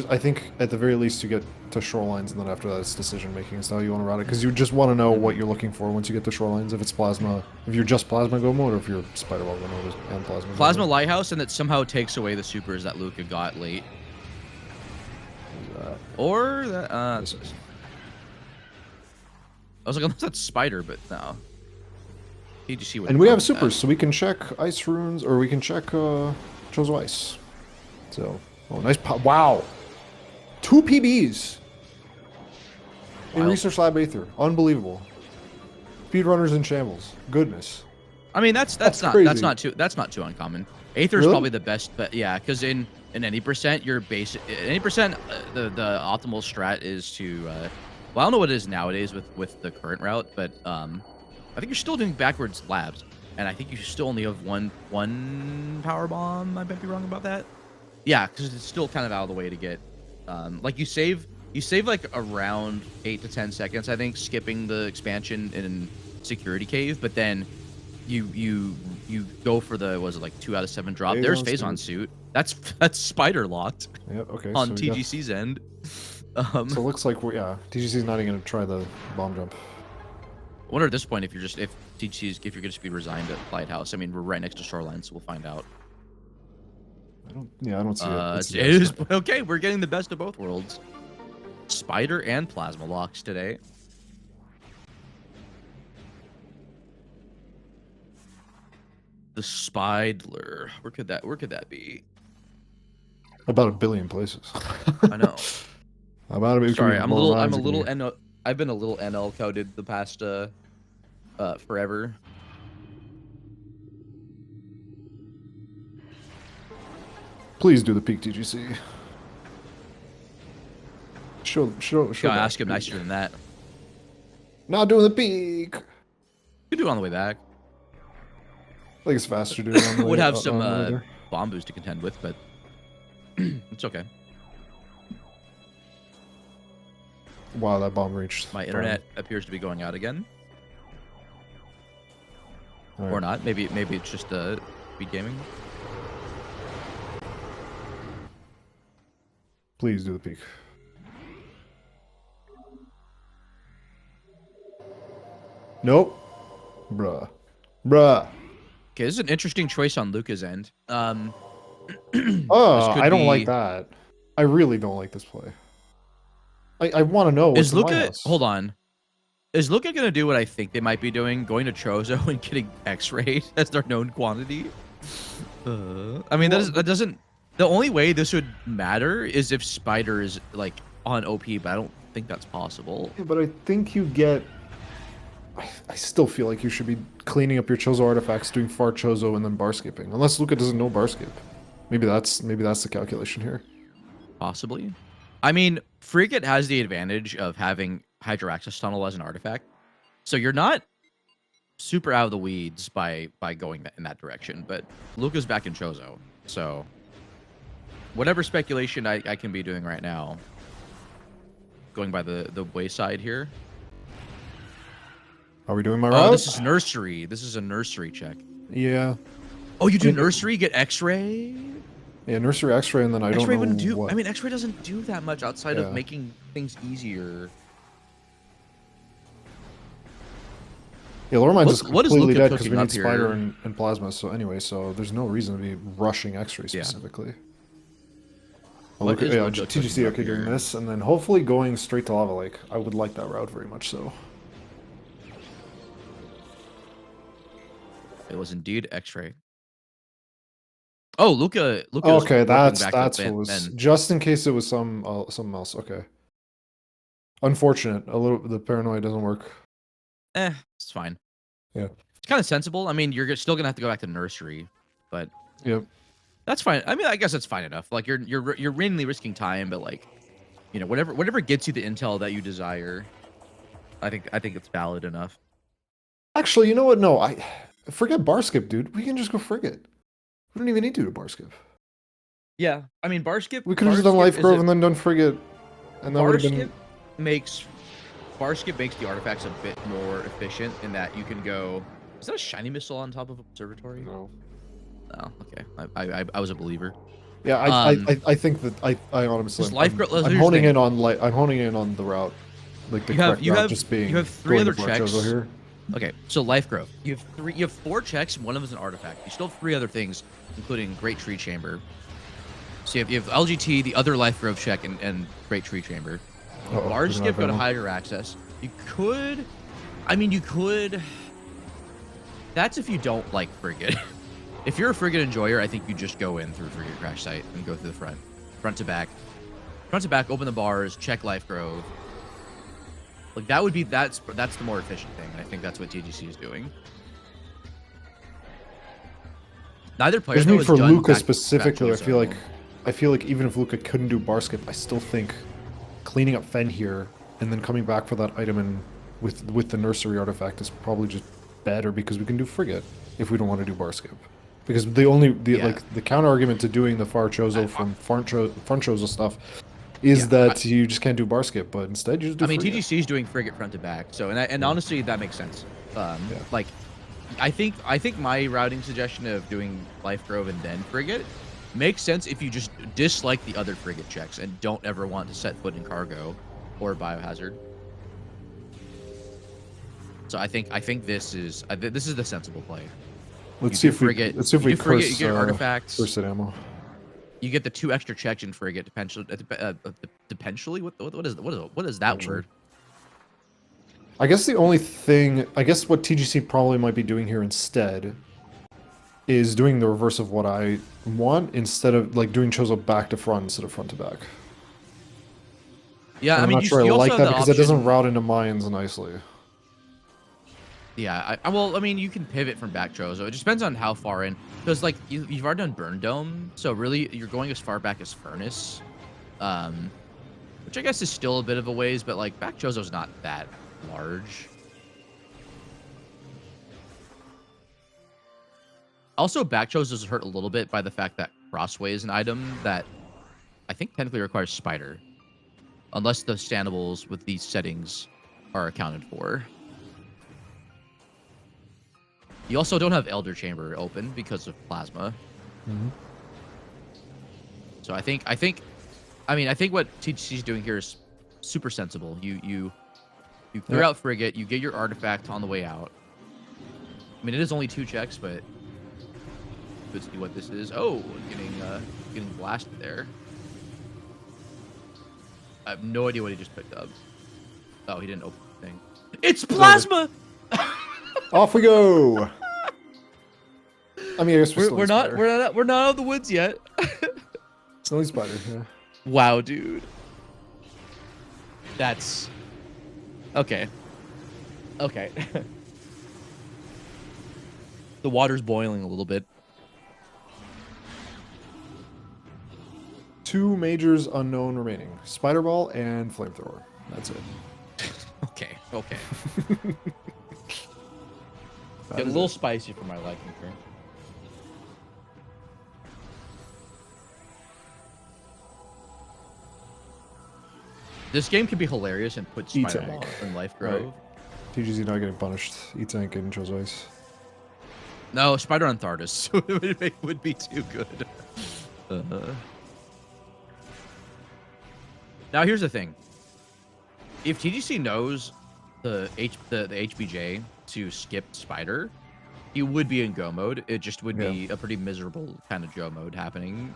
I think at the very least you get to Shorelines, and then after that it's decision making is how you want to route it, because you just want to know what you're looking for once you get to Shorelines. If it's Plasma, if you're just Plasma go mode, or if you're Spider Ball go mode and Plasma. Plasma Lighthouse, and it somehow takes away the supers that Luca got late. Or that. I was like, unless that's Spider, but no. Need to see what. And we have supers, so we can check Ice Runes, or we can check Chozo Ice. So, nice pop. Wow. 2 PBs in Research Lab Aether. Unbelievable. Speedrunners in shambles. Goodness. I mean, that's not too uncommon. Aether is probably the best, but yeah, because in any percent, your basic any percent, the optimal strat is to well, I don't know what it is nowadays with the current route, but I think you're still doing backwards labs, and I think you still only have one power bomb. I might be wrong about that. Yeah, because it's still kind of out of the way to get. Like you save like around 8 to 10 seconds, I think, skipping the expansion in Security Cave, but then you go for the, was it like 2 out of 7 drop? Phase There's on phase on suit. That's spider locked. Yep. Okay. On so TGC's end. So it looks like TGC's not even gonna try the bomb jump. I wonder at this point if you're gonna just be resigned at Lighthouse. I mean, we're right next to Shoreline, so we'll find out. I don't see it. It is okay. We're getting the best of both worlds. Spider and plasma locks today. The Spidler. Where could that be? About 1 billion places. I know. About a billion. Sorry, I've been a little NL coded the past forever. Please do the peak TGC. Show. Gotta ask him nicer than that. Not doing the peak. You could do it on the way back. I think it's faster to do it on the way. Would have some bomb boost to contend with, but it's okay. Wow, that bomb reached. My internet appears to be going out again. Right. Or not. Maybe it's just SpeedGaming. Please do the peak. Nope. Bruh. Okay, this is an interesting choice on Luca's end. I don't like that. I really don't like this play. I want to know. Is Luca? Hold on. Is Luca gonna do what I think they might be doing? Going to Chozo and getting X-rayed as their known quantity? I mean, that doesn't. The only way this would matter is if Spider is like on OP, but I don't think that's possible. Yeah, but I think you get. I still feel like you should be cleaning up your Chozo artifacts, doing far Chozo, and then bar skipping. Unless Luca doesn't know bar skip. Maybe that's the calculation here. Possibly. I mean, Frigate has the advantage of having Hydroaxis Tunnel as an artifact, so you're not super out of the weeds by going in that direction. But Luca's back in Chozo, so whatever speculation I can be doing right now, going by the wayside here. Are we doing my route? Oh, this is nursery. This is a nursery check. Yeah. Oh, you do nursery, get X-ray? Yeah, nursery X-ray, and then I don't know wouldn't do. what. I mean, X-ray doesn't do that much outside of making things easier. Yeah, Loremine's is completely dead because we cooking need up here? Spider and Plasma. So anyway, so there's no reason to be rushing X-ray specifically. Oh, look at TGC. Okay, doing this, and then hopefully going straight to Lava Lake. I would like that route very much so. It was indeed X-ray. Oh, Luca. Okay, that's what was. Just in case it was something else. Okay. Unfortunate. The paranoia doesn't work. It's fine. Yeah. It's kind of sensible. I mean, you're still gonna have to go back to nursery, but yep. That's fine. I mean, I guess that's fine enough. Like you're mainly risking time, but like, you know, whatever gets you the intel that you desire, I think it's valid enough. Actually, you know what? No, I forget bar skip, dude. We can just go frigate. We don't even need to do bar skip. Yeah, I mean bar skip. We could have just done Life Grove and then done frigate, and that would have been. Bar skip makes the artifacts a bit more efficient in that you can go. Is that a shiny missile on top of observatory? No. Oh, okay. I was a believer. Yeah, I think that I honestly I'm honing in on the route, like the correct route, just being. You have 3 other checks here. Okay, so Life Grove. You have 4 checks, and one of them is an artifact. You still have 3 other things, including Great Tree Chamber. So you have LGT, the other Life Grove check, and Great Tree Chamber. Bar skip, go to higher access. You could. That's if you don't like Frigate. If you're a Frigate enjoyer, I think you just go in through Frigate Crash Site and go through the front to back, open the bars, check Life Grove. Like that's the more efficient thing, and I think that's what TGC is doing. Neither player. There's need for Luca specifically. I feel like even if Luca couldn't do bar skip, I still think cleaning up Fen here and then coming back for that item and with the nursery artifact is probably just better because we can do frigate if we don't want to do bar skip. Because the counter argument to doing the far Chozo from front Chozo stuff is that you just can't do bar skip, but instead you just do frigate. TGC is doing frigate front to back, so and honestly that makes sense. Like I think my routing suggestion of doing Life Grove and then Frigate makes sense if you just dislike the other Frigate checks and don't ever want to set foot in cargo or Biohazard. So I think this is the sensible play. Let's see if we curse, you get artifacts. Curse ammo. You get the 2 extra checks in Frigate, potentially. What is that word? I guess the only thing, what TGC probably might be doing here instead is doing the reverse of what I want, instead of like doing Chozo back to front instead of front to back. Yeah, and I'm not sure I like that because it doesn't route into mines nicely. Yeah, I mean, you can pivot from back Chozo. It just depends on how far in. Because, like, you've already done Burn Dome, so really, you're going as far back as Furnace. Which I guess is still a bit of a ways, but, like, back Chozo's not that large. Also, back Chozo's hurt a little bit by the fact that Crossway is an item that I think technically requires Spider. Unless the standables with these settings are accounted for. You also don't have Elder Chamber open because of Plasma. Mm-hmm. So I think what TGC is doing here is super sensible. You clear out Frigate, you get your artifact on the way out. I mean, it is only 2 checks, but let's see what this is. Oh, getting blasted there. I have no idea what he just picked up. Oh, he didn't open the thing. It's Plasma. Off we go. I mean, I guess we're not out of the woods yet. It's only Spider. Yeah. Wow, dude. That's okay. Okay. The water's boiling a little bit. 2 majors unknown remaining: Spider Ball and Flamethrower. That's it. Okay. Getting a little spicy for my liking here. This game can be hilarious and put Spider Ball in Life Grove. Right. TGZ not getting punished. E-Tank and Chozo Ice. No, Spider on Thardus would be too good. Now here's the thing. If TGC knows the HBJ to skip Spider, he would be in Go mode. It just would be a pretty miserable kind of Joe mode happening.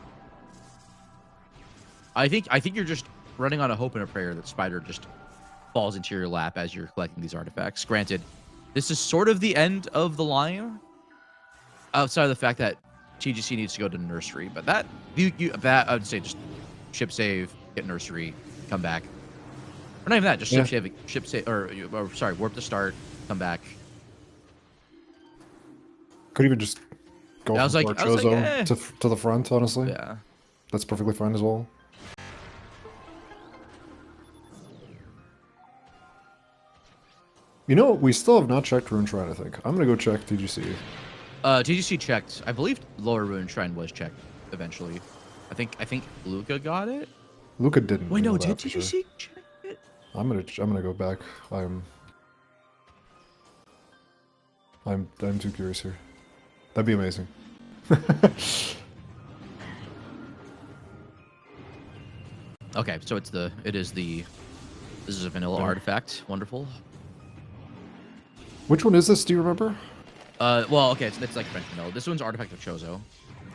I think you're just running on a hope and a prayer that Spider just falls into your lap as you're collecting these artifacts. Granted, this is sort of the end of the line, outside of the fact that TGC needs to go to Nursery. But that I would say just ship save, get Nursery, come back. Or not even that, just ship save, or sorry, warp to start, come back. Could even just go from Chozo to the front, honestly. Yeah. That's perfectly fine as well. You know, we still have not checked Rune Shrine, I think. I'm going to go check TGC. TGC checked. I believe Lower Rune Shrine was checked eventually. I think Luca got it. Luca didn't. Wait, no, did TGC check it? I'm gonna go back. I'm too curious here. That'd be amazing. Okay, so this is a vanilla artifact. Wonderful. Which one is this? Do you remember? Well, okay, it's like French vanilla. This one's Artifact of Chozo.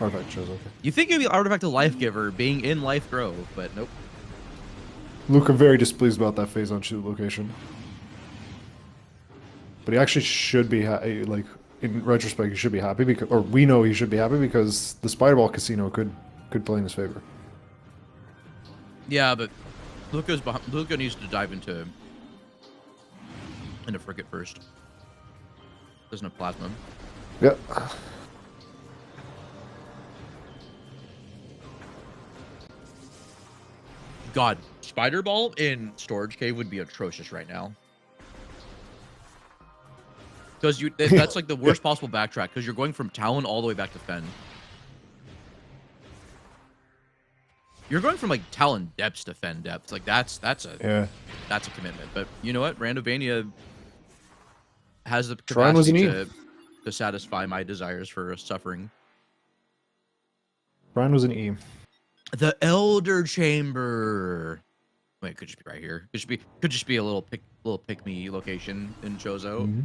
Artifact Chozo, okay. You think it'd be Artifact of Life Giver being in Life Grove, but nope. Luca very displeased about that phase on shoot location. But he actually should be, like, in retrospect, he should be happy, because, or we know he should be happy, because the Spiderball Casino could play in his favor. Yeah, but Luca needs to dive into Frigate first. Doesn't have Plasma. Yep. God, Spider Ball in Storage Cave would be atrocious right now. Because that's like the worst possible backtrack, because you're going from Talon all the way back to Fen. You're going from like Talon depths to Fen depths. Like that's a commitment. But you know what? Randomania has the capacity to to satisfy my desires for suffering. Brian was an E. The Elder Chamber. Wait, it could just be right here. Could just be a little pick me location in Chozo. Mm-hmm.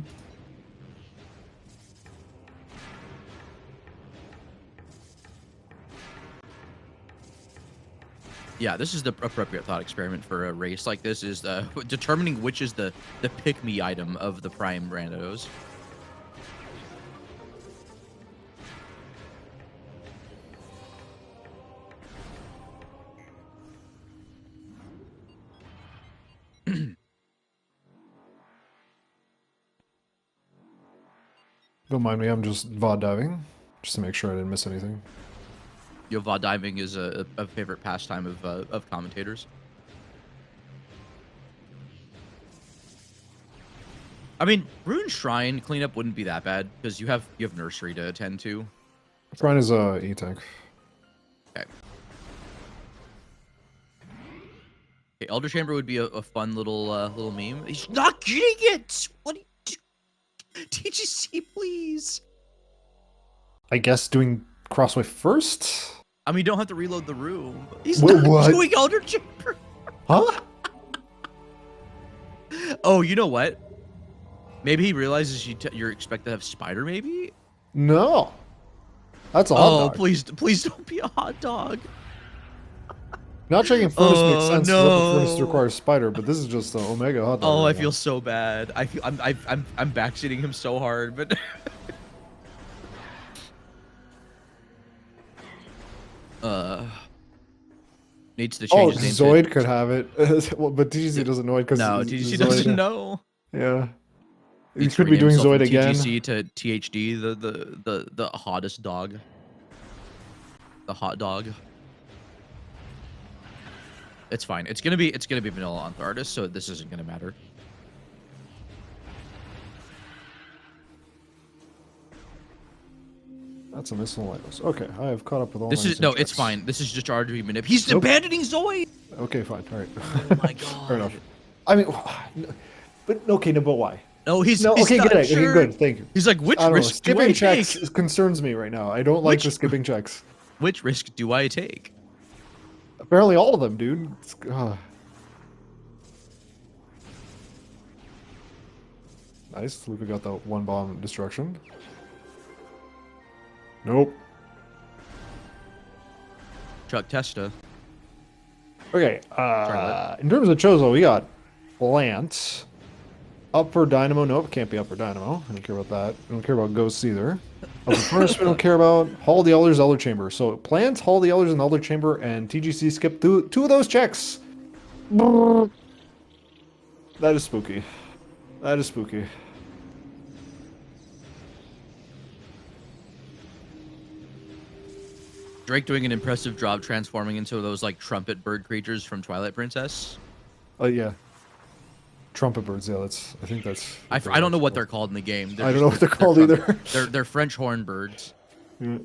Yeah, this is the appropriate thought experiment for a race like this, is determining which is the pick-me item of the prime randos. Don't mind me, I'm just VOD diving, just to make sure I didn't miss anything. Yo, VOD diving is a favorite pastime of commentators. I mean, Rune Shrine cleanup wouldn't be that bad because you have nursery to attend to. Shrine is E tank. Okay. Okay, Elder Chamber would be a fun little meme. He's not getting it. What? TGC, please. I guess doing Crossway first? I mean, you don't have to reload the room. He's Wait, not what? doing Elder Chamber. Huh? Oh, you know what? Maybe he realizes you're expected to have spider, maybe? No. That's a hot dog. Please don't be a hot dog. Not checking furnace makes sense because no. furnace requires spider, but this is just an Omega hot dog. Oh, right I feel now. so bad. I'm backseating him so hard, but needs to change his name. Zoid could have it, well, but TGC doesn't know it because no, TGC doesn't know. Yeah, he Needs could to be rename doing himself Zoid from again. TGC to THD, the hottest dog, the hot dog. It's fine. It's gonna be vanilla on Thardis, so this isn't gonna matter. That's a miscellaneous. Okay, I have caught up with all. This is no, it's fine. This is just RGB manip. He's abandoning Zoid. Okay, fine. All right. Oh my god. Fair enough. I mean, but okay, no, but why? No, he's okay. not Get it. sure. Okay, good. Thank you. He's like, which risk do I skipping checks take? concerns me right now. I don't like the skipping checks. Which risk do I take? Apparently, all of them, dude. Nice. Luca got that one bomb destruction. Nope. Chuck Testa. Okay. In terms of Chozo, we got Plant. Upper Dynamo. Nope, can't be Upper Dynamo. I don't care about that. I don't care about Ghosts either. Upper Furnace, we don't care about. Hall the Elders, Elder Chamber. So Plant, Hall the Elders, and Elder Chamber, and TGC skipped two of those checks. That is spooky. That is spooky. Drake doing an impressive job transforming into those like trumpet bird creatures from Twilight Princess. Oh yeah. Trumpet birds, yeah, that's. I think that's. I don't know what they're called in the game. I don't know what they're called either. They're French horn birds. Yeah.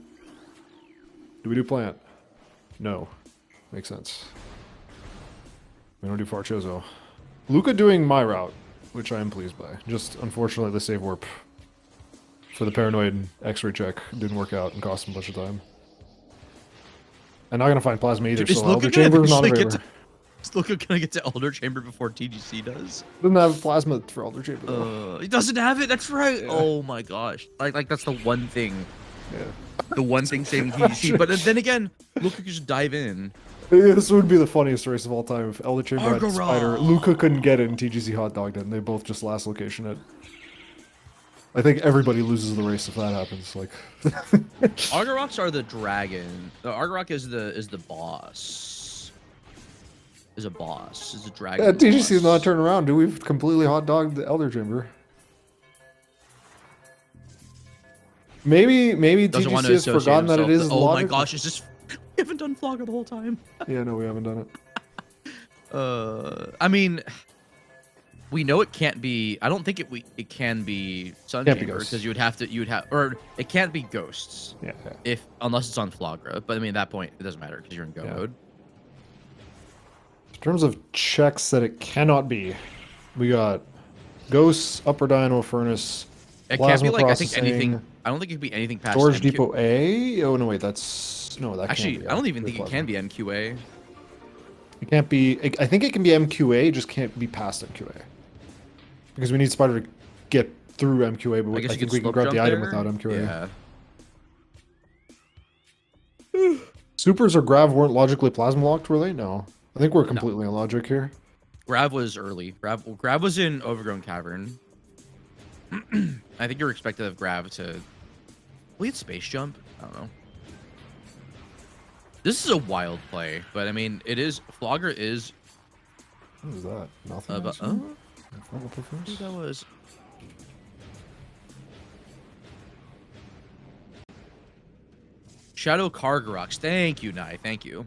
Do we do Plant? No. Makes sense. We don't do Farchozo. Luca doing my route, which I am pleased by. Just unfortunately the save warp for the paranoid X-ray check didn't work out and cost him a bunch of time. I'm not gonna find plasma either, so Elder Chamber is not a favor. Is Luca gonna get to Elder Chamber before TGC does? Doesn't have plasma for Elder Chamber though. He doesn't have it. That's right. Yeah. Oh my gosh! Like that's the one thing. Yeah. The one thing saving TGC. But then again, Luca could just dive in. Yeah, this would be the funniest race of all time if Elder Chamber had Argara. Spider. Luca couldn't get it and TGC hot dogged it, and they both just last location it. I think everybody loses the race if that happens. Like, Argaroks are the dragon. The Argarok is the boss. Is a boss. Is a dragon. yeah, TGC is boss. not turning around, dude. We've completely hot dogged the Elder Chamber. Maybe TGC has forgotten that it is. Oh my gosh! Is this? We haven't done Flogger the whole time. Yeah, no, we haven't done it. I mean. We know it can't be. I don't think it can be Sun Can't be Chamber Ghosts. because you would have, or it can't be Ghosts. Yeah. Unless it's on Flagra. But I mean, at that point, it doesn't matter because you're in Go mode. In terms of checks that it cannot be, we got Ghosts, Upper Dynamo Furnace, It can't be like I think anything. I don't think it could be anything past Storage Depot A. Oh no, wait, that's no. That actually can't be, I don't even think it can be MQA. It can't be. I think it can be MQA. It just can't be past MQA because we need Spider to get through MQA. But I think we can grab the item without MQA. Yeah. Supers or Grav weren't logically plasma locked, were they? No. I think we're completely on logic here. Grav was early. Grav was in Overgrown Cavern. I think you're expected of Grav to lead Space Jump. I don't know. This is a wild play, but I mean, it is. Flogger is. What is that? Nothing. I think that was. Shadow Cargarox. Thank you, Nye. Thank you.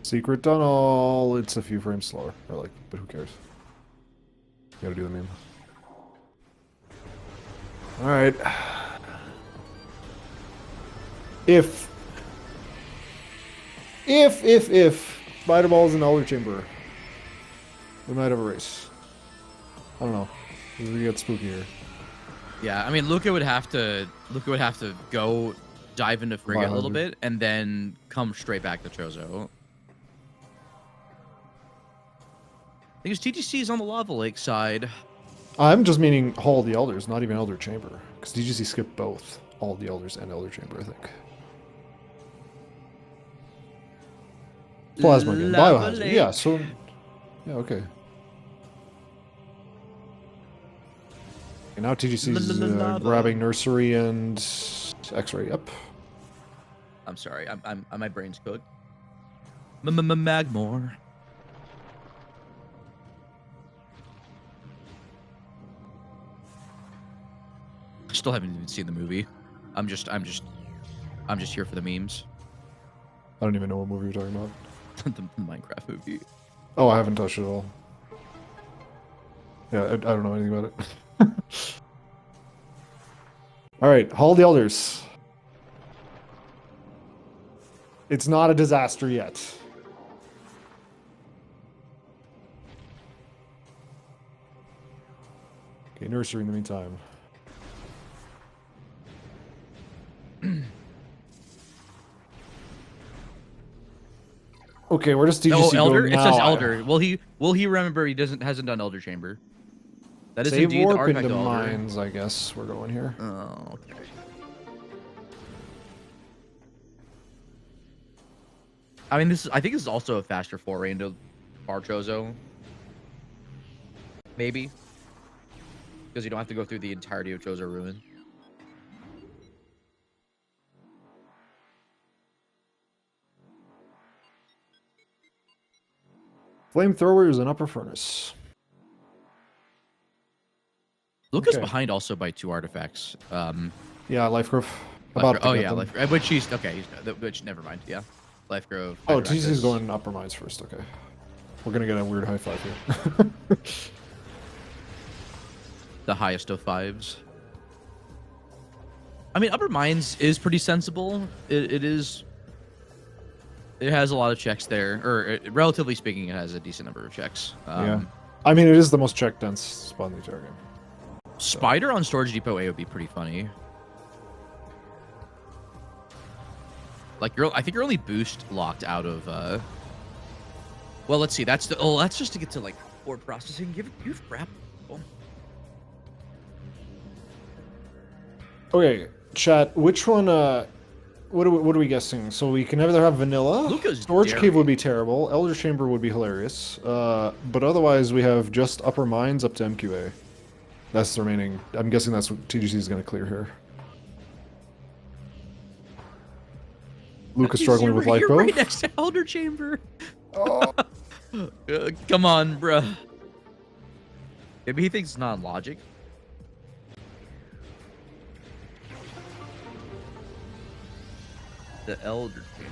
Secret tunnel. It's a few frames slower. Or like, but who cares? Gotta do the meme. Alright. If Spider Ball's in the Elder Chamber, we might have a race. I don't know. We get spooky here. Yeah, I mean, Luca would have to go dive into Frigate a little bit and then come straight back to Chozo. Because TGC is on the Lava Lake side. I'm just meaning Hall of the Elders, not even Elder Chamber. Because TGC skipped both Hall of the Elders and Elder Chamber, I think. Plasma again. Biohazard. Yeah, so... Yeah, okay. And now TGC's grabbing Nursery and X-Ray. Yep. I'm sorry. My brain's cooked. Magmore. Still haven't even seen the movie. I'm just here for the memes. I don't even know what movie you're talking about. The Minecraft movie. Oh, I haven't touched it at all. Yeah, I don't know anything about it. Alright, Hall of the Elders. It's not a disaster yet. Okay, Nursery in the meantime. Okay, where does TGC go Elder? now? It says Elder. Will he remember he hasn't done Elder Chamber? That is Save indeed warp the artifact into Elder. mines, I guess we're going here. Oh, okay. I mean, I think this is also a faster foray into Barchozo. Maybe. Because you don't have to go through the entirety of Chozo Ruin. Flamethrowers and Upper Furnace. Luca's behind also by 2 artifacts. Yeah, Life Growth. Which he's okay. Which never mind. Yeah, Life Grove. Oh, TC's going Upper Mines first. Okay, we're gonna get a weird high five here. The highest of 5s. I mean, Upper Mines is pretty sensible. It is. It has a lot of checks there, or relatively speaking, it has a decent number of checks. Yeah, I mean, it is the most check dense spot in the entire game. Spider on Storage Depot A would be pretty funny. Like I think you're only boost locked out of. Well, let's see. That's just to get to like ore processing. You've wrapped. Okay, chat. Which one? What are we guessing? So we can either have vanilla. Luca's Storage Cave would be terrible. Elder Chamber would be hilarious. But otherwise we have just Upper Mines up to MQA. That's the remaining. I'm guessing that's what TGC is going to clear here. Luca's struggling with Life Growth. You're right next to Elder Chamber. Oh. Come on, bruh. Maybe he thinks it's non-logic. The Elder Chamber.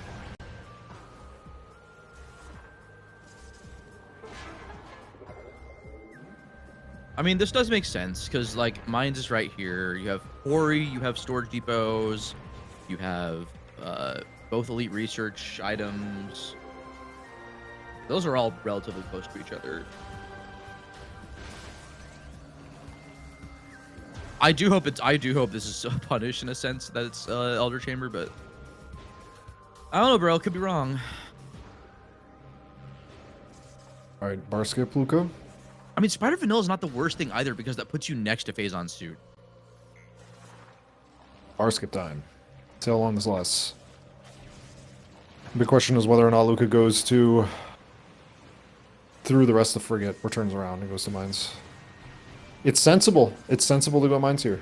I mean, this does make sense, because, like, Mines is right here. You have Quarry, you have Storage Depots, you have, both elite research items. Those are all relatively close to each other. I do hope this is punished in a sense that it's Elder Chamber, but I don't know, bro. Could be wrong. All right, bar skip, Luca. I mean, Spider Vanilla is not the worst thing either because that puts you next to Phazon's suit. Bar skip time. See how long this lasts. The big question is whether or not Luca goes through the rest of the frigate or turns around and goes to mines. It's sensible. It's sensible to go mines here.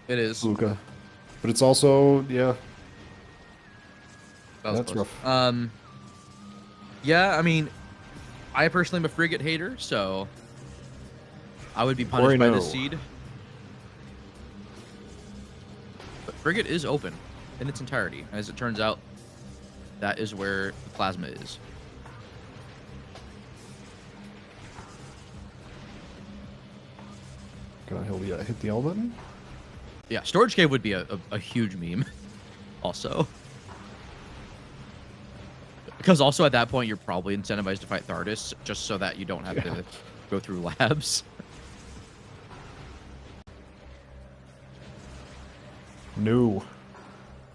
It is. Luca. But it's also, yeah. That's rough. Yeah, I mean, I personally am a frigate hater, so I would be punished by this seed. But frigate is open in its entirety. As it turns out, that is where the plasma is. Gonna hit the L button? Yeah, storage cave would be a huge meme. Also. Because also at that point, you're probably incentivized to fight Thardus, just so that you don't have to go through labs. No.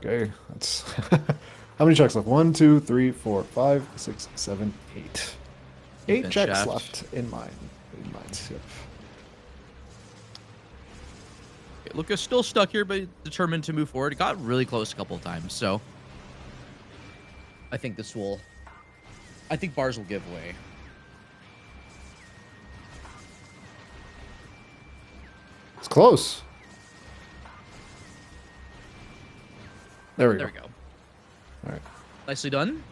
Okay, that's... How many checks left? 1, 2, 3, 4, 5, 6, 7, 8. 8 checks left in mine. Yep. Luca's still stuck here, but determined to move forward. It got really close a couple of times, so I think bars will give way. It's close. There we go. All right. Nicely done.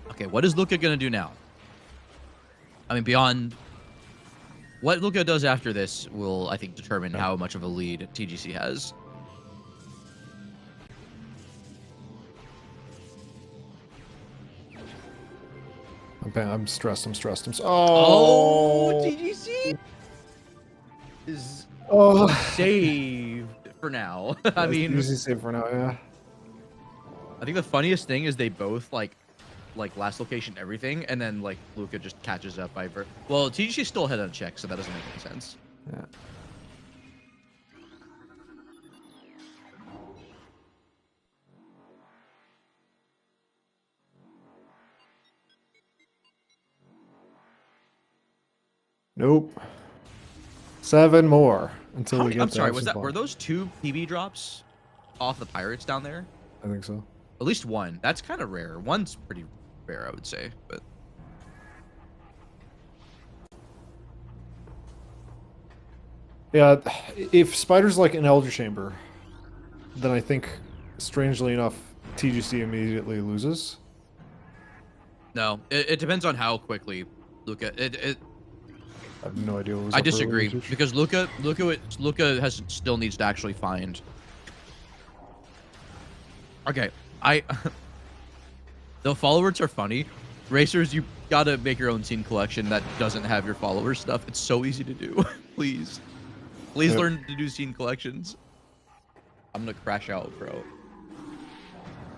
Okay, what is Luca gonna do now? I mean, beyond what Luca does after this will, I think, determine how much of a lead TGC has. I'm stressed. Oh, TGC is saved for now. I mean, TGC saved for now, yeah. I think the funniest thing is they both like last location everything, and then like Luca just catches up by well, TGC's still ahead on check, so that doesn't make any sense. Yeah. Nope. 7 more until we get. I'm sorry. Were those 2 PB drops off the pirates down there? I think so. At least 1. That's kind of rare. 1's pretty rare, I would say. But yeah, if Spider's like an Elder Chamber, then I think, strangely enough, TGC immediately loses. No, it depends on how quickly Luca. I have no idea what was I up earlier, disagree because Luca still needs to actually find. Okay, the followers are funny. Racers, you gotta make your own scene collection that doesn't have your followers stuff. It's so easy to do. Please learn to do scene collections. I'm gonna crash out, bro.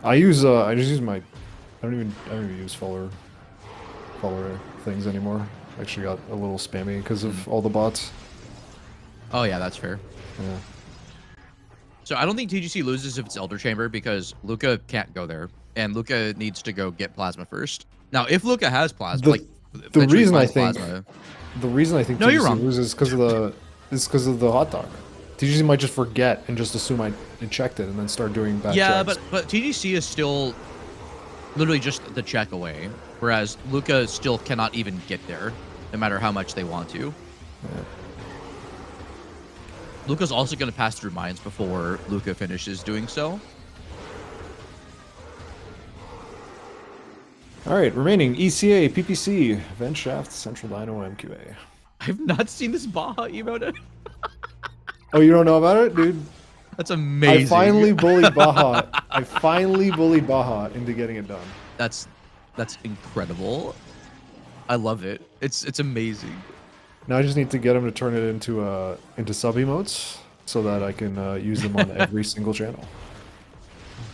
I just use my. I don't even use follower things anymore. Actually got a little spammy because of all the bots. Oh yeah, that's fair. Yeah. So I don't think TGC loses if it's Elder Chamber because Luca can't go there, and Luca needs to go get plasma first. Now, if Luca has plasma, the reason I think no, you're TGC wrong. loses because of the hot dog. TGC might just forget and just assume I checked it and then start doing bad checks. but TGC is still literally just the check away, whereas Luca still cannot even get there, no matter how much they want to. Yeah. Luca's also going to pass through mines before Luca finishes doing so. All right, remaining ECA, PPC, Vent Shaft, Central Dino, MQA. I've not seen this Baja emote. Oh, you don't know about it, dude? That's amazing. I finally bullied Baja. I finally bullied Baja into getting it done. That's incredible. I love it. It's amazing. Now I just need to get him to turn it into sub emotes so that I can use them on every single channel.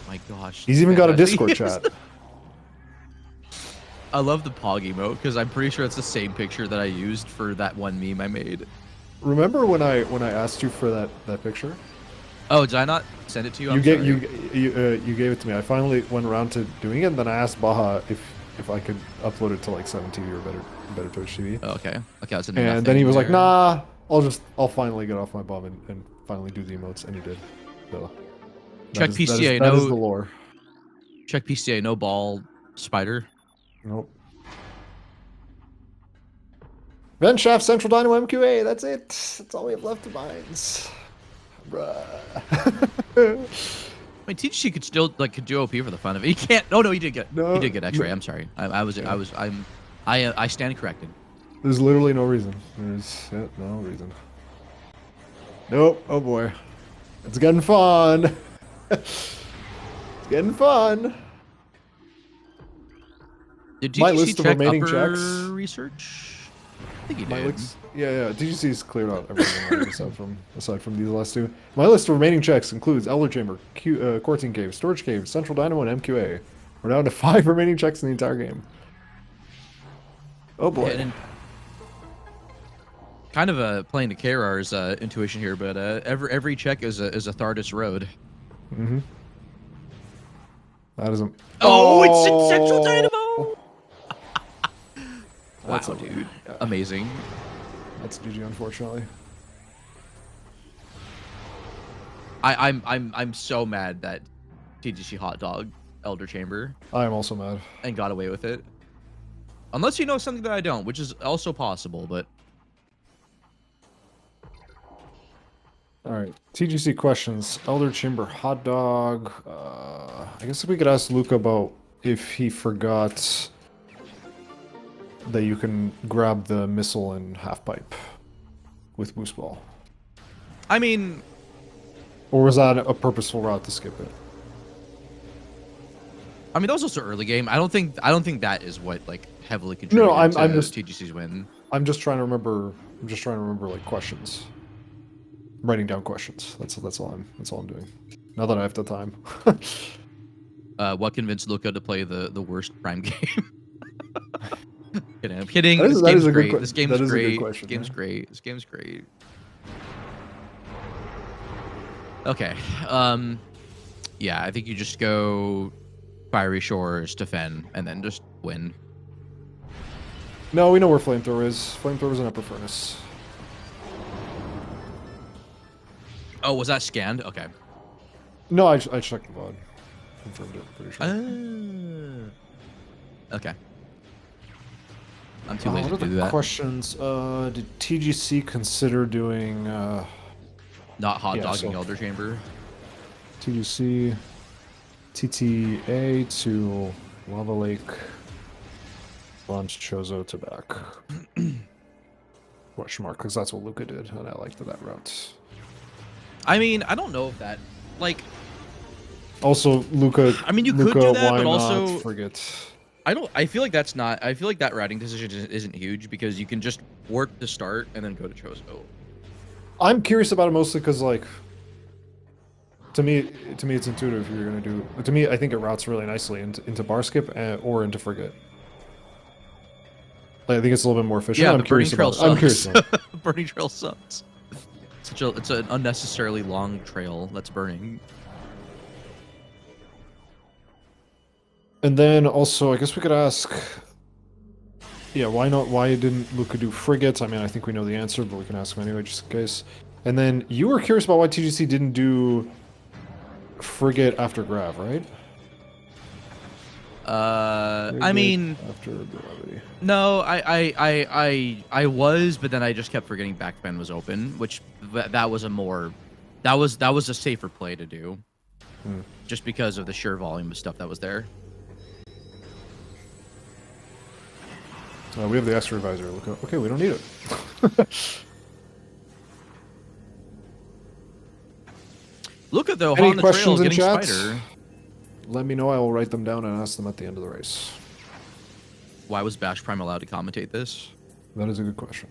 my gosh. He's even got a Discord chat. I love the Pog emote because I'm pretty sure it's the same picture that I used for that one meme I made. Remember when I asked you for that picture? Oh, did I not send it to you? You gave it to me. I finally went around to doing it, and then I asked Baha if I could upload it to like 7TV or better Twitch TV. Oh, okay. Okay, that's and then he was like, "Nah, I'll finally get off my bum and finally do the emotes," and he did. So check PCA. That is the lore. Check PCA. No ball spider. Nope. Vent Shaft, Central Dynamo, MQA. That's it. That's all we have left to mines. Bruh. I mean, TGC could still could do OP for the fun of it. He can't. Oh no, he did get. No, he did get X-ray. No. I'm sorry. I stand corrected. There's literally no reason. There's no reason. Nope. Oh boy, it's getting fun. It's getting fun. Did TGC check upper research? I think he did. Yeah. TGC's cleared out everything aside from these last two. My list of remaining checks includes Elder Chamber, Quarantine Cave, Storage Cave, Central Dynamo, and MQA. We're down to 5 remaining checks in the entire game. Oh boy. Yeah, kind of playing to KRR's intuition here, but every check is a Thardus road. Mm-hmm. That isn't. Oh, it's in Central Dynamo. Wow, dude. Yeah. Amazing. That's GG, unfortunately. I'm so mad that TGC hot dog Elder Chamber. I am also mad. And got away with it. Unless you know something that I don't, which is also possible, but alright. TGC questions. Elder Chamber hot dog. I guess we could ask Luca about if he forgot that you can grab the missile and half pipe with boost ball. I mean, or was that a purposeful route to skip it? I mean, that was also early game. I don't think that is what heavily contributed to TGC's win. I'm just trying to remember. Like questions. Writing down questions. That's all I'm doing. Now that I have the time. What convinced Luca to play the worst Prime game? I'm kidding. This game's great. This game's great. This game's great. This game's great. Okay. Yeah, I think you just go Fiery Shores, defend, and then just win. No, we know where Flamethrower is. Flamethrower's in Upper Furnace. Oh, was that scanned? Okay. No, I checked the VOD. Confirmed it, pretty sure. Okay. I'm too lazy to do that. Questions. Did TGC consider doing... not hot dogging Elder Chamber? TGC... TTA to Lava Lake... Launch Chozo to back. Question mark, because that's what Luca did, and I liked that route. I mean, I don't know if that... Also, Luca... I mean, you could do that, but also... forget... I feel like that's not... I feel like that routing decision isn't huge, because you can just warp to start and then go to Chozo. I'm curious about it mostly because, to me it's intuitive. You're gonna do... To me, I think it routes really nicely into bar skip or into frigate. I think it's a little bit more efficient. Yeah, I'm curious trail about it. I'm curious about it. Burning trail sucks. It's an unnecessarily long trail that's burning. And then also, I guess we could ask, yeah, why didn't Luca do frigates? I mean, I think we know the answer, but we can ask him anyway, just in case. And then you were curious about why TGC didn't do frigate after grav, right? I mean, after gravity. No, I was, but then I just kept forgetting backbend was open, which that was a safer play to do, just because of the sheer volume of stuff that was there. We have the extra revisor. Okay, we don't need it. Look at though, Any on the questions trail in getting chat? spider. Let me know. I will write them down and ask them at the end of the race. Why was Bash Prime allowed to commentate this? That is a good question.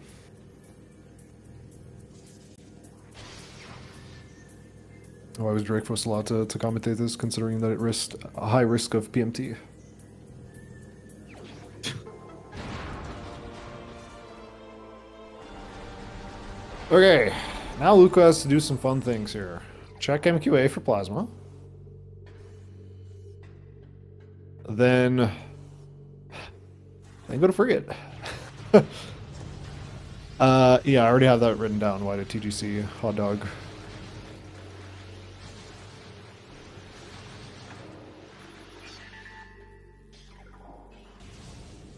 Why was Drake forced allowed to commentate this, considering that it risked a high risk of PMT? Okay, now Luca has to do some fun things here. Check MQA for plasma. Then go to frigate. Yeah, I already have that written down. Why did TGC hot dog?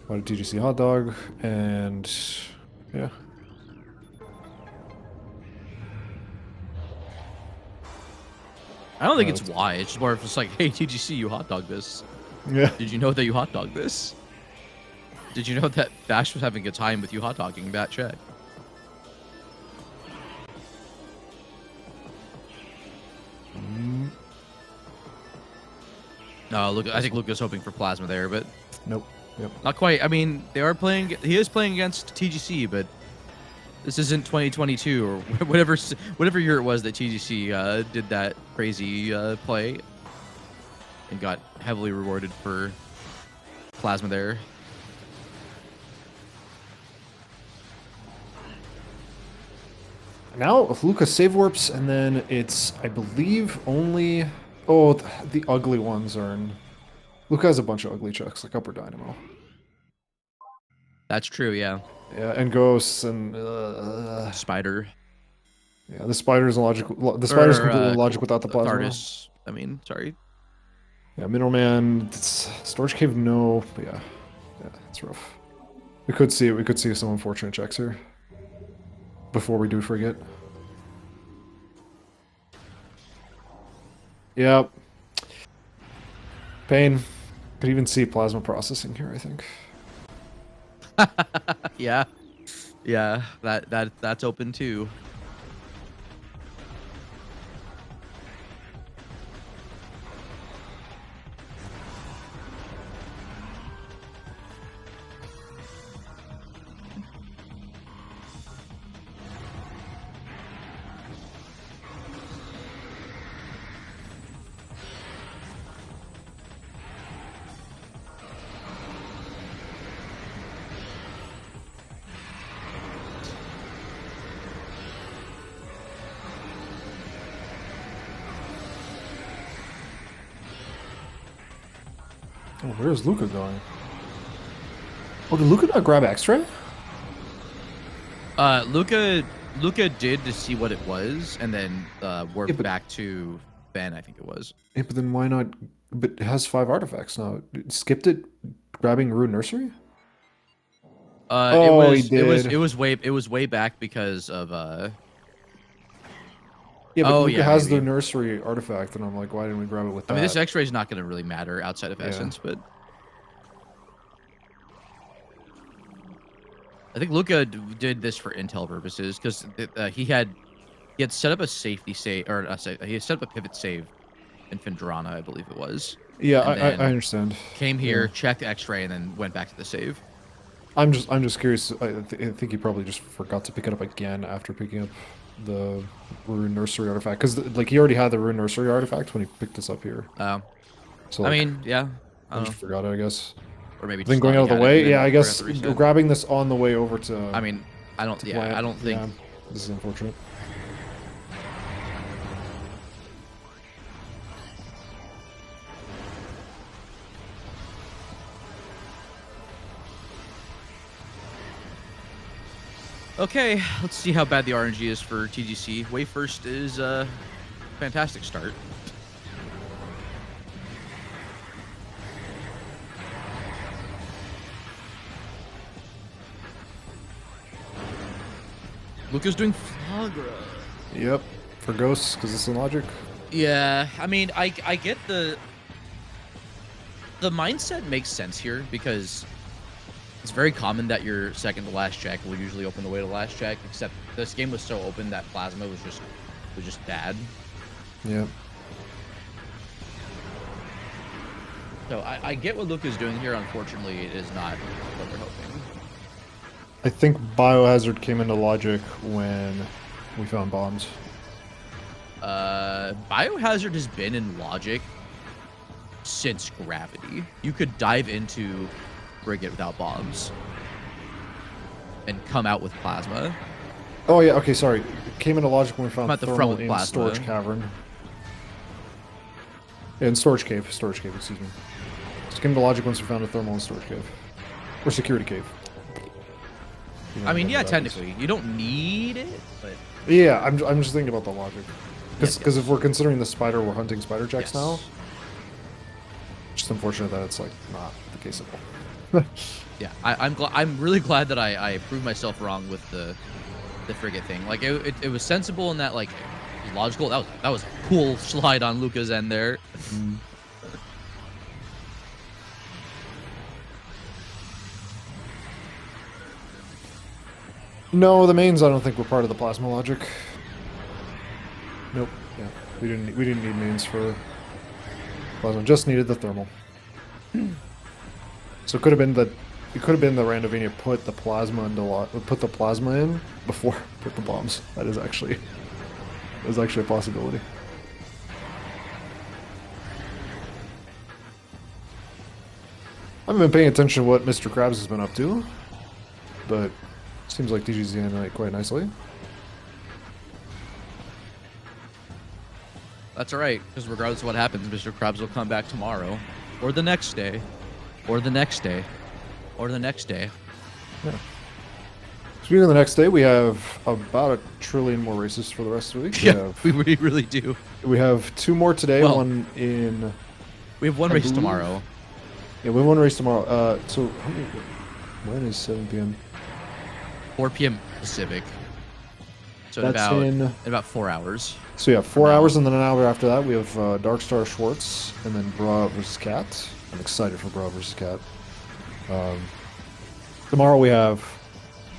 Why did TGC hot dog? And yeah. I don't think it's why. It's just more of just like, hey, TGC, you hot dog this. Yeah. Did you know that you hot dog this? Did you know that Bash was having a time with you hot dogging that check? No, look. I think Luca's hoping for plasma there, but Nope. Yep. not quite. I mean, they are playing. He is playing against TGC, but this isn't 2022 or whatever year it was that TGC did that crazy play and got heavily rewarded for plasma there. Now Luca save warps, and then it's, I believe, only... Oh, the ugly ones are in... Luca has a bunch of ugly checks, like Upper Dynamo. That's true, yeah. Yeah, and Ghosts, and... Spider. Yeah, the Spider's illogical. The Spider's completely illogical without the plasma. Tardis. I mean, sorry. Yeah, Middleman, Storage Cave, no. But yeah, it's rough. We could see it. We could see some unfortunate checks here. Before we do forget. Yep. Pain. Could even see plasma processing here, I think. Yeah. Yeah, that's open too. Oh, where's Luca going? Oh, did Luca not grab X-ray? Luca did to see what it was, and then warped back to Ben, I think it was. Yeah, but then why not? But it has 5 artifacts now. It skipped it, grabbing Rune Nursery. He did. It was way back because of Yeah, but Luca has the nursery artifact, and I'm like, why didn't we grab it with that? I mean, this X-ray is not going to really matter outside of Essence, but I think Luca did this for intel purposes because he had set up a safety save, or he had set up a pivot save in Fendrana, I believe it was. Yeah, I understand. Came here, checked X-ray, and then went back to the save. I'm just curious. I think he probably just forgot to pick it up again after picking up the Rune Nursery artifact, because like he already had the Rune Nursery artifact when he picked this up here. Oh, so like, I mean, yeah, I just forgot it, I guess. Or maybe then going out of the way. Yeah, I guess grabbing this on the way over to. I mean, I don't. Yeah, I don't think. Yeah, this is unfortunate. Okay, let's see how bad the RNG is for TGC. Way first is a fantastic start. Luca's doing Flagra. Yep, for Ghosts, because it's in logic. Yeah, I mean, I get the mindset makes sense here because it's very common that your second to last check will usually open the way to last check, except this game was so open that Plasma was just bad. Yeah. So I get what Luca's doing here. Unfortunately, it is not what we're hoping. I think Biohazard came into logic when we found bombs. Biohazard has been in Logic since Gravity. You could dive into Frigate without bombs and come out with plasma. Oh yeah, okay, sorry. It came into Logic when we found thermal in plasma. Storage Cavern. In Storage Cave, excuse me. So it came to Logic once we found a thermal in Storage Cave. Or Security Cave. I mean, yeah, technically. You don't need it, but... Yeah, I'm just thinking about the logic. Because if we're considering the spider, we're hunting spider jacks now. Just unfortunate that it's, like, not the case at all. Yeah, I'm really glad that I proved myself wrong with the frigate thing. Like, it was sensible in that, like, logical. That was a cool slide on Luca's end there. No, the mains I don't think were part of the plasma logic. Nope. Yeah, we didn't need mains for plasma. Just needed the thermal. So it could have been that the Randovania put the plasma in before put the bombs. That is actually a possibility. I haven't been paying attention to what Mr. Krabs has been up to, but seems like DG's in it quite nicely. That's alright, because regardless of what happens, Mr. Krabs will come back tomorrow, or the next day, or the next day, or the next day. Yeah. Speaking of the next day, we have about 1 trillion more races for the rest of the week. Yeah, we really do. We have 2 more today, well, one in... We have one race tomorrow. Yeah, we have one race tomorrow. So, when is 7 p.m.? 4 p.m. Pacific. So in about 4 hours. So yeah, 4 hours, and then an hour after that we have Darkstar Schwartz, and then Bra versus Cat. I'm excited for Bra versus Cat. Tomorrow we have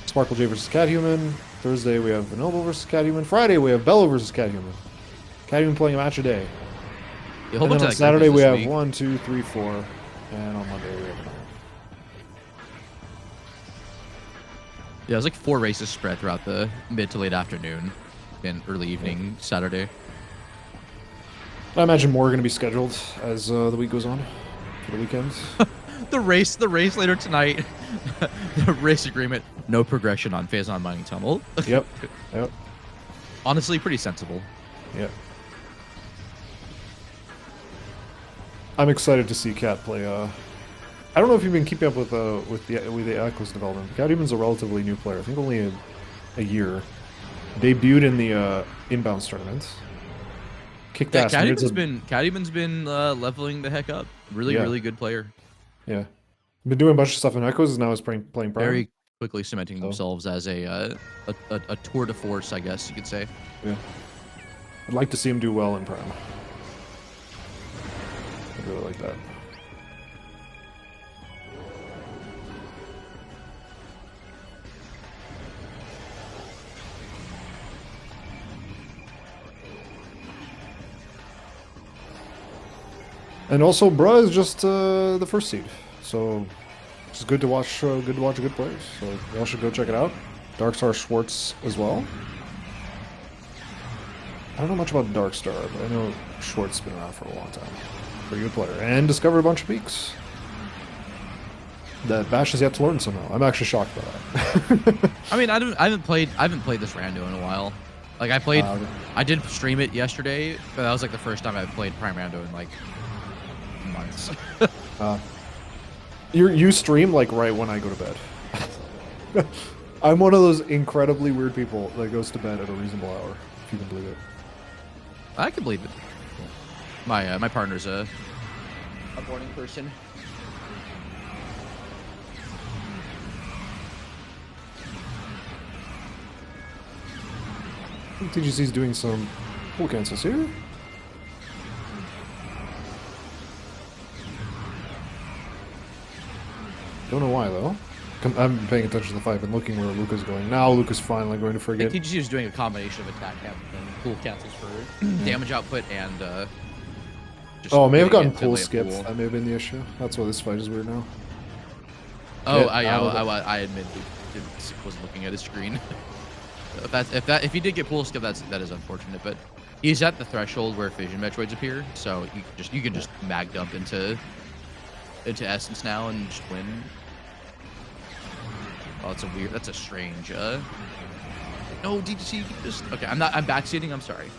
Sparkle J versus Cathuman. Thursday we have Vanoble versus Cathuman. Friday we have Bello versus Cathuman. Cathuman playing a match a day. And then on Saturday we have 1, 2, 3, 4, and on Monday we have another. Yeah, there's like 4 races spread throughout the mid to late afternoon and early evening Saturday. I imagine more are going to be scheduled as the week goes on for the weekend. the race later tonight. The race agreement, no progression on Phazon Mining Tunnel. Yep. Honestly, pretty sensible. Yeah. I'm excited to see Cat play. I don't know if you've been keeping up with the Echoes development. Cathuman's a relatively new player. I think only a year. Debuted in the inbounds tournament. Kicked ass. Cathuman's been leveling the heck up. Really good player. Yeah. Been doing a bunch of stuff in Echoes, and now is playing Prime. Very quickly cementing themselves as a tour de force, I guess you could say. Yeah. I'd like to see him do well in Prime. I really like that. And also, Bruh is just the first seed, so it's good to watch. Good to watch good players. So y'all should go check it out. Darkstar Schwartz as well. I don't know much about Darkstar, but I know Schwartz has been around for a long time. Pretty good player, and discovered a bunch of peaks that Bash has yet to learn somehow. I'm actually shocked by that. I mean, I haven't played this Rando in a while. Like I did stream it yesterday, but that was like the first time I've played Prime Rando in like months. You stream like right when I go to bed. I'm one of those incredibly weird people that goes to bed at a reasonable hour, if you can believe it. I can believe it. My partner's a morning person. I think TGC's doing some pull cancels here. Don't know why though. I haven't been paying attention to the fight. I've been looking where Luca's going. Now Luca's finally going to Frigate. I think TGC is doing a combination of attack and pull cancels for damage output and just may have gotten pull skip. That may have been the issue. That's why this fight is weird now. Oh, I admit wasn't looking at his screen. If he did get pull skip, that is unfortunate. But He's at the threshold where fission Metroids appear, so you can just mag dump into Essence now and just win. Oh, that's a strange. No, DTC, just okay. I'm backseating. I'm sorry.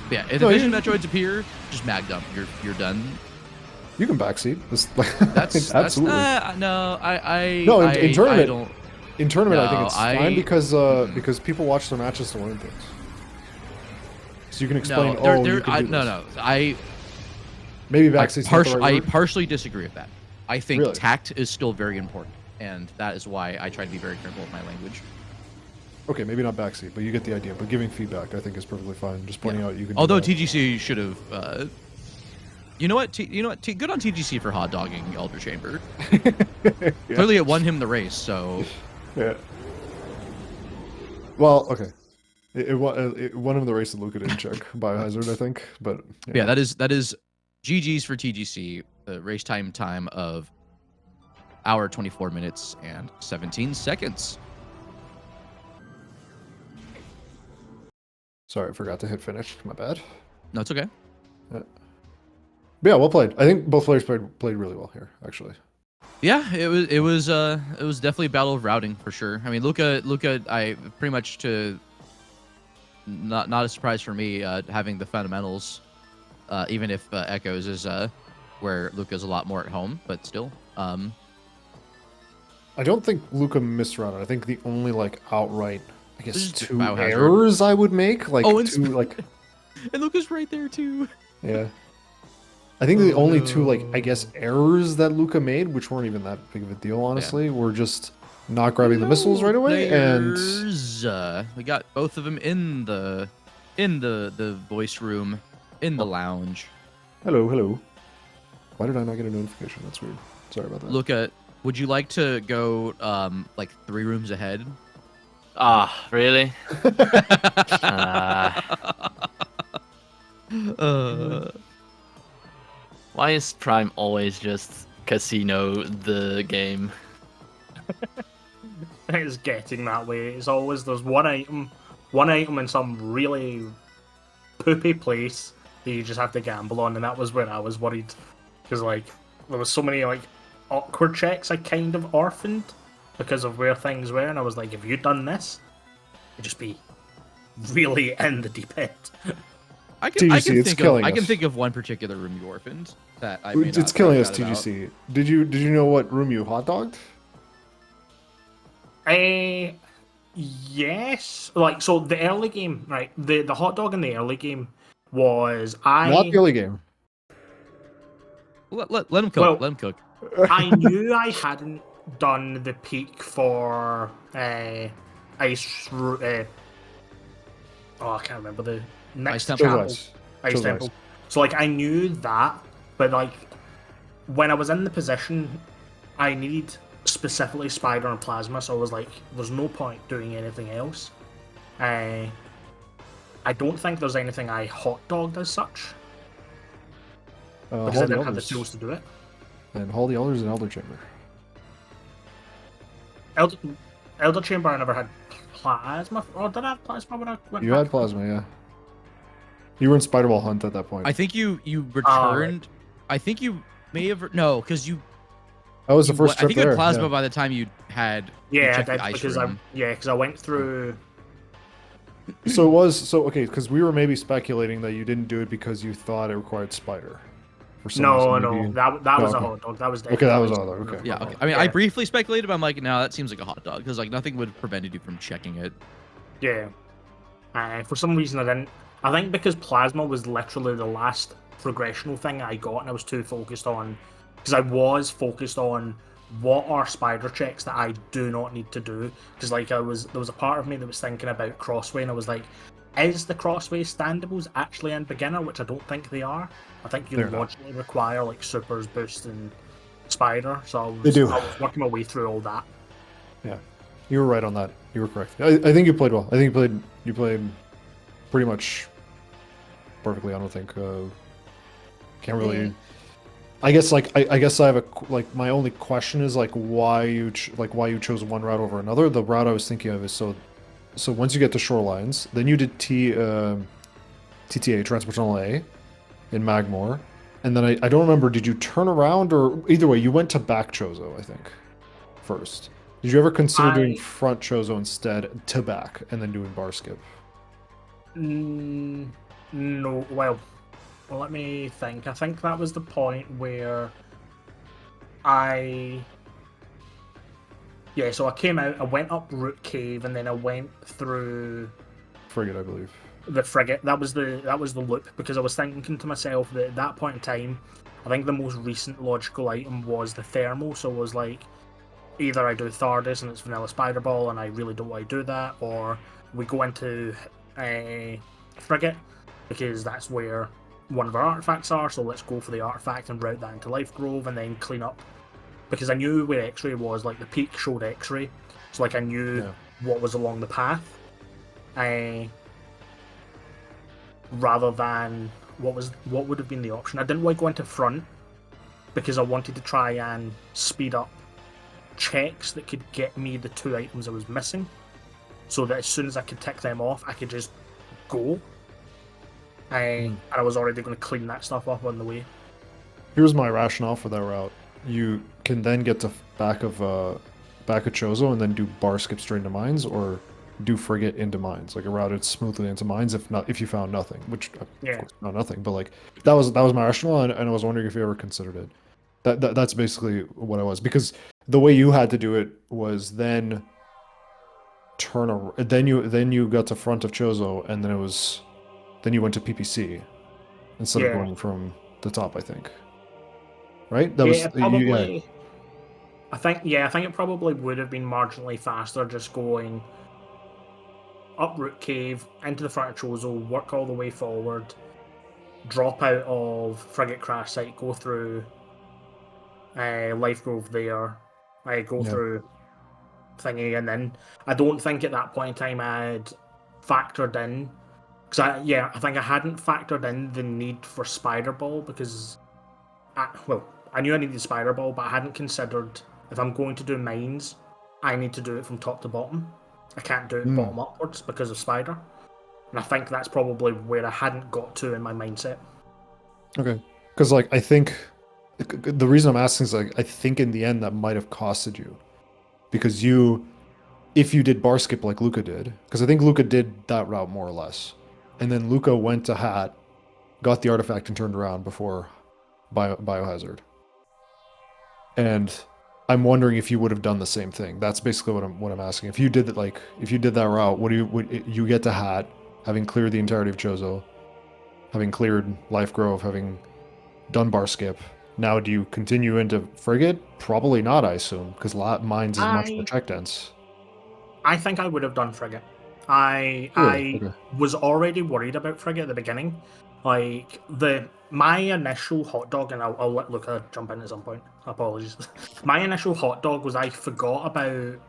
But yeah, if the fission Metroids appear, just mag dump. You're done. You can backseat. That's absolutely. No, no, in tournament. I don't. In tournament, No, I think it's fine because people watch their matches to learn things. So you can explain. Maybe backseat. I partially disagree with that. I think tact is still very important, and that is why I try to be very careful with my language. Okay, maybe not backseat, but you get the idea. But giving feedback, I think, is perfectly fine. Just pointing out you can. Although TGC should have. You know what? Good on TGC for hot dogging Elder Chamber. Clearly, it won him the race. So. Yeah. Well, okay. It won him the race that Luca didn't check Biohazard, I think. But yeah, that is GG's for TGC. The race time of hour 24 minutes and 17 seconds. Sorry, I forgot to hit finish. My bad. No, it's okay. Yeah, well played. I think both players played really well here, actually. Yeah, it was definitely a battle of routing for sure. I mean, Luca, I pretty much to not a surprise for me having the fundamentals, even if Echoes is where Luca's a lot more at home, but still. I don't think Luca missed routing. I think the only outright, I guess, two errors I would make, and Luca's right there too. Yeah. I think the only two, I guess, errors that Luca made, which weren't even that big of a deal, honestly, were just not grabbing the missiles right away, and we got both of them in the voice room, in the lounge. Hello. Why did I not get a notification? That's weird. Sorry about that. Luca, would you like to go 3 rooms ahead? Ah, really? Why is Prime always just casino the game? It's getting that way. It's always there's one item in some really poopy place that you just have to gamble on, and that was where I was worried because there was so many awkward checks I kind of orphaned because of where things were, and I was like, if you'd done this, it'd just be really in the deep end. I can think of one particular room you orphaned that I may not It's killing us, about. TGC. Did you know what room you hot dogged? Yes. So the early game, right? The hot dog in the early game was not the early game. Let him cook. Let him cook. I knew I hadn't done the peak for Ice. I can't remember the next channel. Ice Temple. So I knew that, but when I was in the position, I needed specifically Spider and Plasma, so I was like, there's no point doing anything else. I don't think there's anything I hot dogged as such. Because I didn't have the tools to do it. And Hall the Elders and Elder Chamber. Elder Chamber, I never had Plasma. Or did I have Plasma when I went You back? had Plasma, yeah. You were in Spider-Ball Hunt at that point. I think you returned. I think you may have because you. That was the first trip I think you had Plasma yeah. by the time you had. Yeah, you the ice because room. because I went through. So it was okay because we were maybe speculating that you didn't do it because you thought it required Spider. For some reason, that was a hot dog. That was okay. That was a hot dog. Okay. Yeah. Okay. I mean, I briefly speculated, but I'm like, no, that seems like a hot dog because nothing would have prevented you from checking it. Yeah. For some reason, I didn't. I think because Plasma was literally the last progressional thing I got, and I was too focused on. Because I was focused on what are spider checks that I do not need to do. Because there was a part of me that was thinking about Crossway, and I was like, is the Crossway standables actually in beginner? Which I don't think they are. I think you logically require supers, boost, and spider. So I was working my way through all that. Yeah, you were right on that. You were correct. I think you played well. I think you played pretty much perfectly. I don't think can't really. I guess I guess I have a my only question is why you chose one route over another. The route I was thinking of is so once you get to Shorelines, then you did TTA, Transport Tunnel A, in Magmore. And then I don't remember, did you turn around or either way, you went to back Chozo, I think, first. Did you ever consider doing front Chozo instead to back and then doing bar skip? No, well, let me think. I think that was the point where so I came out, I went up Root Cave, and then I went through Frigate, I believe. The Frigate. That was the loop, because I was thinking to myself that at that point in time, I think the most recent logical item was the thermal, so it was like, either I do Thardus and it's vanilla Spider Ball and I really don't want to do that, or we go into Frigate, because that's where one of our artifacts are, so let's go for the artifact and route that into Life Grove and then clean up. Because I knew where X-Ray was, like the peak showed X-Ray, so like I knew what was along the path. Rather than what would have been the option. I didn't want to go into front because I wanted to try and speed up checks that could get me the 2 items I was missing, so that as soon as I could tick them off, I could just go. And I was already going to clean that stuff up on the way. Here's my rationale for that route. You can then get to back of Chozo and then do bar skip straight into mines, or do Frigate into mines, like route it smoothly into mines if you found nothing, which of course not nothing, but like that was my rationale, and I was wondering if you ever considered it. That's basically what I was, because the way you had to do it was then then you got to front of Chozo, and then you went to PPC instead of going from the top, I think. Right? That was probably. I think it probably would have been marginally faster just going up Root Cave, into the front of Chozo, work all the way forward, drop out of Frigate Crash Site, go through Life Grove there, go through thingy, and then I don't think at that point in time I had factored in, because I think I hadn't factored in the need for Spider Ball, because I knew I needed Spider Ball, but I hadn't considered if I'm going to do mines, I need to do it from top to bottom. I can't do it bottom upwards because of Spider. And I think that's probably where I hadn't got to in my mindset. Okay. Because, like, I think the reason I'm asking is, like, I think in the end that might have costed you. Because if you did bar skip like Luca did, because I think Luca did that route more or less. And then Luca went to Hat, got the artifact, and turned around before Biohazard. And I'm wondering if you would have done the same thing. That's basically what I'm asking. If you did that route, would you get to Hat, having cleared the entirety of Chozo, having cleared Life Grove, having done bar skip? Now, do you continue into Frigate? Probably not, I assume, because mines is much more check dense. I think I would have done Frigate. I was already worried about Frigate at the beginning. Like, my initial hot dog, and I'll let Luca jump in at some point. Apologies. My initial hot dog was I forgot about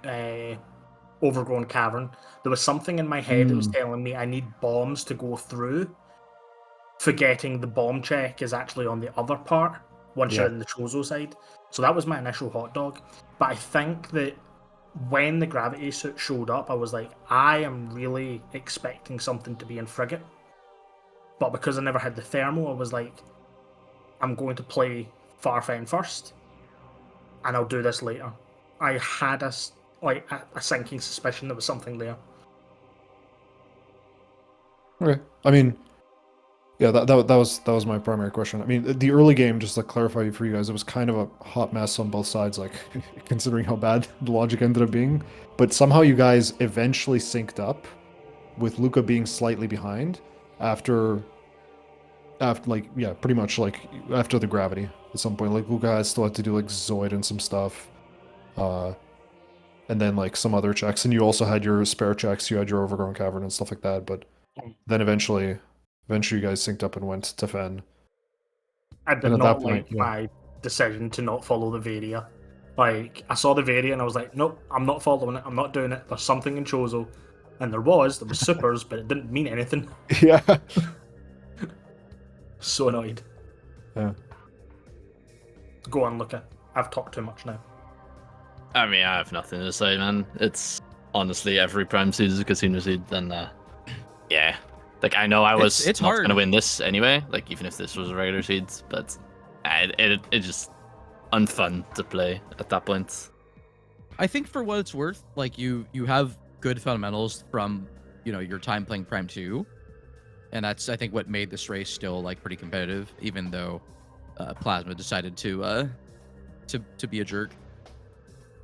Overgrown Cavern. There was something in my head that was telling me I need bombs to go through, forgetting the bomb check is actually on the other part once you're in the Chozo side. So that was my initial hot dog. But I think that when the gravity suit showed up, I was like, I am really expecting something to be in Frigate. But because I never had the thermal, I was like, I'm going to play Farfen first, and I'll do this later. I had a sinking suspicion there was something there. Okay. I mean, yeah, that was my primary question. I mean, the early game, just to clarify for you guys, it was kind of a hot mess on both sides, like, considering how bad the logic ended up being. But somehow you guys eventually synced up, with Luca being slightly behind after pretty much like after the gravity at some point. Like, Luca still had to do like Zoid and some stuff, and then like some other checks, and you also had your spare checks, you had your Overgrown Cavern and stuff like that. But then eventually you guys synced up and went to Fen. I did not like my decision to not follow the Varia. Like, I saw the Varia and I was like, nope, I'm not following it, I'm not doing it. There's something in Chozo. And there was supers, but it didn't mean anything. Yeah. So annoyed. Yeah. Go on, Luca. I've talked too much now. I mean, I have nothing to say, man. It's honestly every Prime Seed is a Casino Seed, and Like I know I was It's not hard. gonna win this anyway. Like even if this was a regular seed, but it just unfun to play at that point. I think for what it's worth, like you have good fundamentals from your time playing Prime 2, and that's I think what made this race still like pretty competitive, even though Plasma decided to be a jerk.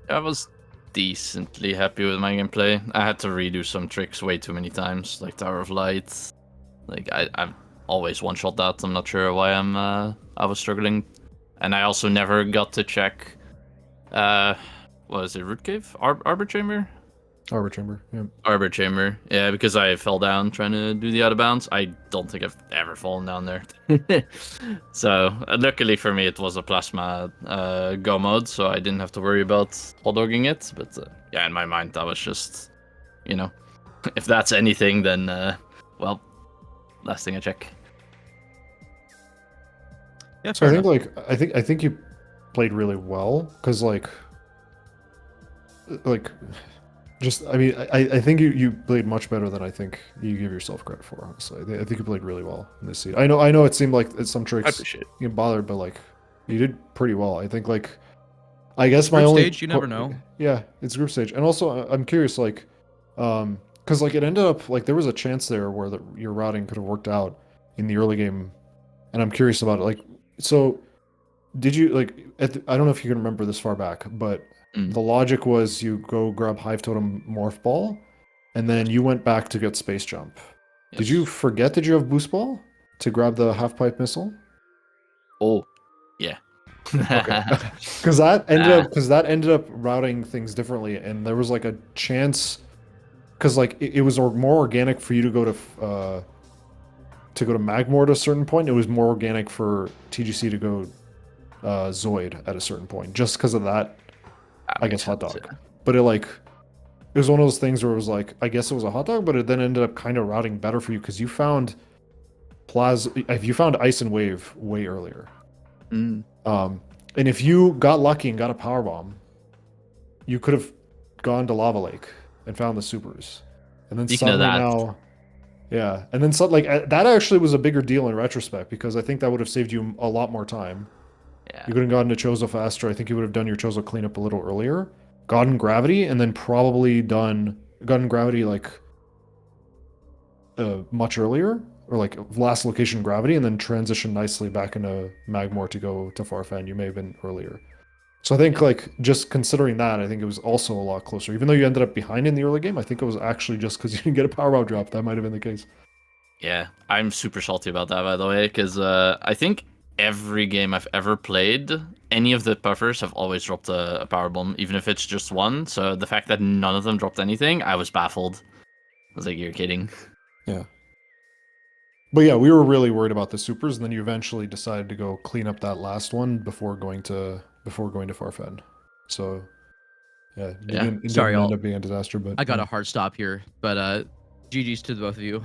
I was decently happy with my gameplay. I had to redo some tricks way too many times, like Tower of Light. Like I've always one-shot that. I'm not sure why I was struggling, and I also never got to check. What was it? Root Cave? Arbor Chamber? Arbor Chamber, yeah. Arbor Chamber, yeah, because I fell down trying to do the out of bounds. I don't think I've ever fallen down there. So, luckily for me, it was a Plasma go mode, so I didn't have to worry about hot dogging it. But yeah, in my mind, that was just, if that's anything, then, well, last thing I check. Yeah, So I fair think enough. I think you played really well because just I mean I think you played much better than I think you give yourself credit for. Honestly, I think you played really well in this seed. I know it seemed like it's some I tricks appreciate it. you bothered, but like you did pretty well. I think I guess my Group only stage, you never know. Yeah, it's group stage, and also I'm curious because it ended up there was a chance there where your routing could have worked out in the early game, and I'm curious about it. So did you I don't know if you can remember this far back, but the logic was you go grab Hive Totem Morph Ball, and then you went back to get Space Jump. Yes. Did you forget that you have Boost Ball to grab the Half Pipe Missile? Oh, yeah. Okay. Because that ended up routing things differently, and there was a chance because it was more organic for you to go to Magmor at a certain point. It was more organic for TGC to go Zoid at a certain point, just because of that. I guess hot dog, yeah. but it was one of those things where it was I guess it was a hot dog, but it then ended up kind of routing better for you because you found Ice and Wave way earlier. And if you got lucky and got a power bomb, you could have gone to Lava Lake and found the supers, and then suddenly now, yeah, and then that actually was a bigger deal in retrospect because I think that would have saved you a lot more time. Yeah. You could have gotten to Chozo faster. I think you would have done your Chozo cleanup a little earlier, gotten Gravity, and then probably gotten Gravity much earlier, or last location Gravity, and then transition nicely back into Magmor to go to Farfan. You may have been earlier. So I think just considering that, I think it was also a lot closer. Even though you ended up behind in the early game, I think it was actually just because you didn't get a power bomb drop. That might have been the case. Yeah, I'm super salty about that, by the way, because I think every game I've ever played, any of the buffers have always dropped a power bomb, even if it's just one. So the fact that none of them dropped anything, I was baffled. I was like, you're kidding. Yeah. But yeah, we were really worried about the supers, and then you eventually decided to go clean up that last one before going to Farfan. So yeah, it didn't end up being a disaster. But I got a hard stop here, but GG's to the both of you.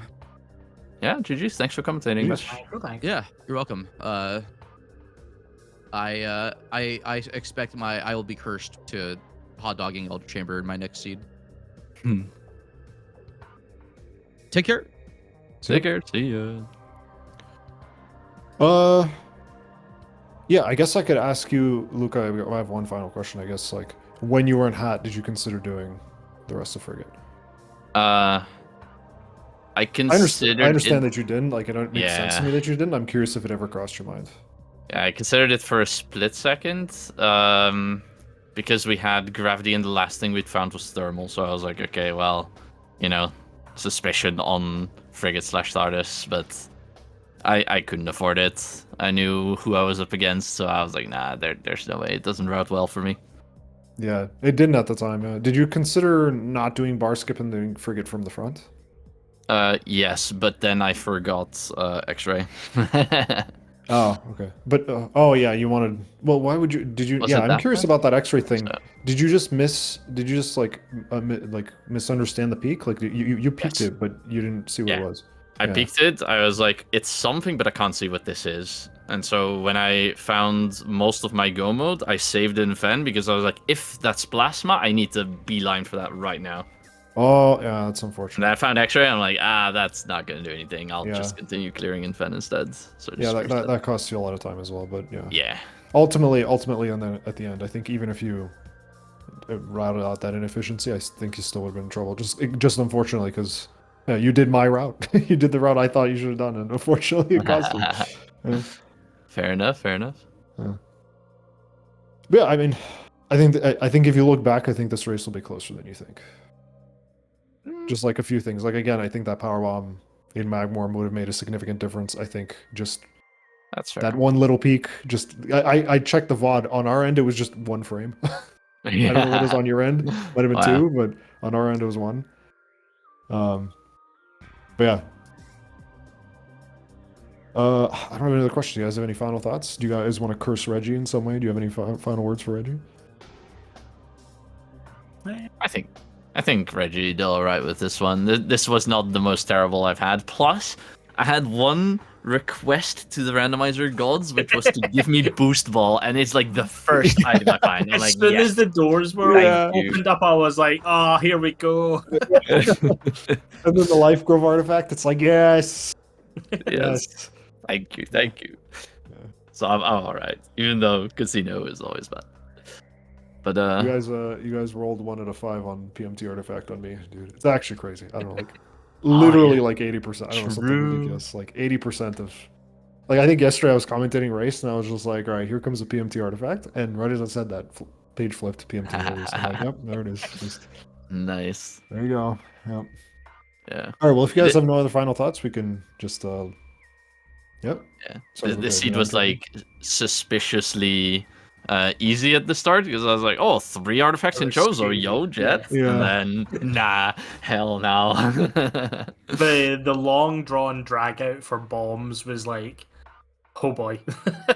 Yeah, GG's. Thanks for commentating. Yeah, you're welcome. I expect I will be cursed to hot dogging Ultra Chamber in my next seed. Take care. Take care. See ya. Yeah, I guess I could ask you, Luca. I have one final question. I guess when you were in Hat, did you consider doing the rest of Frigate? I understand that you didn't. It makes sense to me that you didn't. I'm curious if it ever crossed your mind. Yeah, I considered it for a split second, because we had Gravity and the last thing we'd found was Thermal, so I was like, okay, well, suspicion on Frigate / Stardust, but I couldn't afford it. I knew who I was up against, so I was like, nah, there's no way. It doesn't route well for me. Yeah, it didn't at the time. Did you consider not doing bar skip and doing Frigate from the front? Yes, but then I forgot X-ray. Oh, okay. But yeah, you wanted. Well, why would you? Did you? Yeah, I'm curious about that X-ray thing. So, did you just misunderstand the peak? You peaked it, but you didn't see what it was. I peeked it. I was like, it's something, but I can't see what this is. And so when I found most of my go mode, I saved it in Fen because I was like, if that's Plasma, I need to beeline for that right now. Oh, yeah, that's And unfortunate. then I found X-ray. I'm like, that's not gonna do anything. I'll Yeah. just continue clearing Infen instead. So Yeah, just that costs you a lot of time as well, but yeah. yeah. Ultimately, and then at the end, I think even if you routed out that inefficiency, I think you still would have been in trouble. Just unfortunately, because you did my route. You did the route I thought you should have done, and unfortunately, it cost you. Yeah. Fair enough. Fair enough. Yeah. But yeah, I mean, I think if you look back, I think this race will be closer than you think. Just like a few things. Like again, I think that power bomb in Magmore would have made a significant difference. I think just That's fair. that one little peak. Just I checked the VOD on our end. It was just one frame. I don't know what it is on your end. Might have been two, but on our end it was one. But yeah. I don't have any other questions. Do you guys have any final thoughts? Do you guys want to curse Reggie in some way? Do you have any final words for Reggie? I think Reggie did all right with this one. This was not the most terrible I've had. Plus, I had one request to the randomizer gods, which was to give me boost ball, and it's like the first item I find. I'm As like, soon yes. as the doors were opened up, I was like, oh, here we go. And then the life grove artifact, it's like, yes. Yes. Thank you. Yeah. So I'm all right, even though casino is always bad. But you guys rolled 1 out of 5 on PMT artifact on me, dude. It's actually crazy. I don't know, like literally like 80%. I don't know, something ridiculous. Like 80% of, like I think yesterday I was commentating race and I was just like, all right, here comes the PMT artifact, and right as I said that, page flipped PMT release. I'm like, yep, there it is. Just nice. there you go. Yep. Yeah. All right. Well, if you guys have no other final thoughts, we can just Yep. Yeah. Sorry, The okay, seed yeah, was okay. like suspiciously easy at the start because I was like, oh, 3 artifacts in Chozo, yo, Jet. Yeah. And then, nah, hell no. The long drawn drag out for bombs was like, oh boy.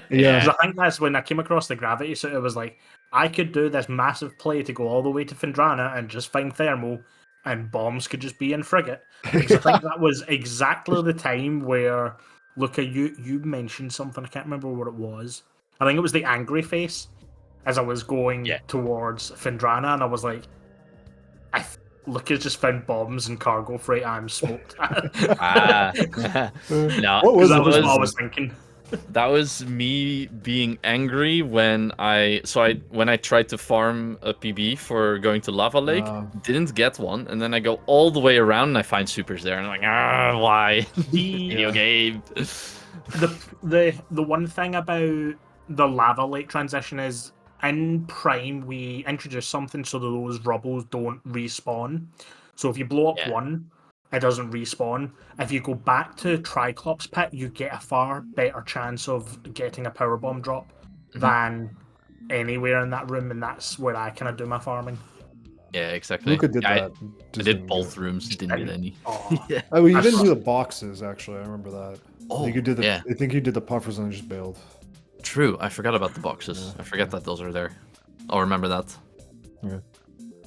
Yeah. 'Cause I think that's when I came across the gravity suit. It was like, I could do this massive play to go all the way to Findrana and just find thermal, and bombs could just be in frigate. Because I think that was exactly the time where, Luca, you mentioned something. I can't remember what it was. I think it was the angry face as I was going towards Findrana, and I was like, Luca's just found bombs and cargo freight. I'm smoked. No, What was that it? was what I was thinking. That was me being angry when I tried to farm a PB for going to Lava Lake, didn't get one, and then I go all the way around and I find supers there, and I'm like, why? Video game. The one thing about the Lava Lake transition is in Prime we introduced something so that those rubbles don't respawn. So if you blow up one, it doesn't respawn. If you go back to Triclops Pit, you get a far better chance of getting a power bomb drop than anywhere in that room, and that's where I kind of do my farming. Yeah, exactly. Luca did that. I did both rooms, didn't get any. Oh. Yeah. Oh, you didn't do the boxes, actually. I remember that. Oh, I think you did the puffers and then just bailed. True, I forgot about the boxes. Yeah. I forget that those are there. I'll remember that. Yeah.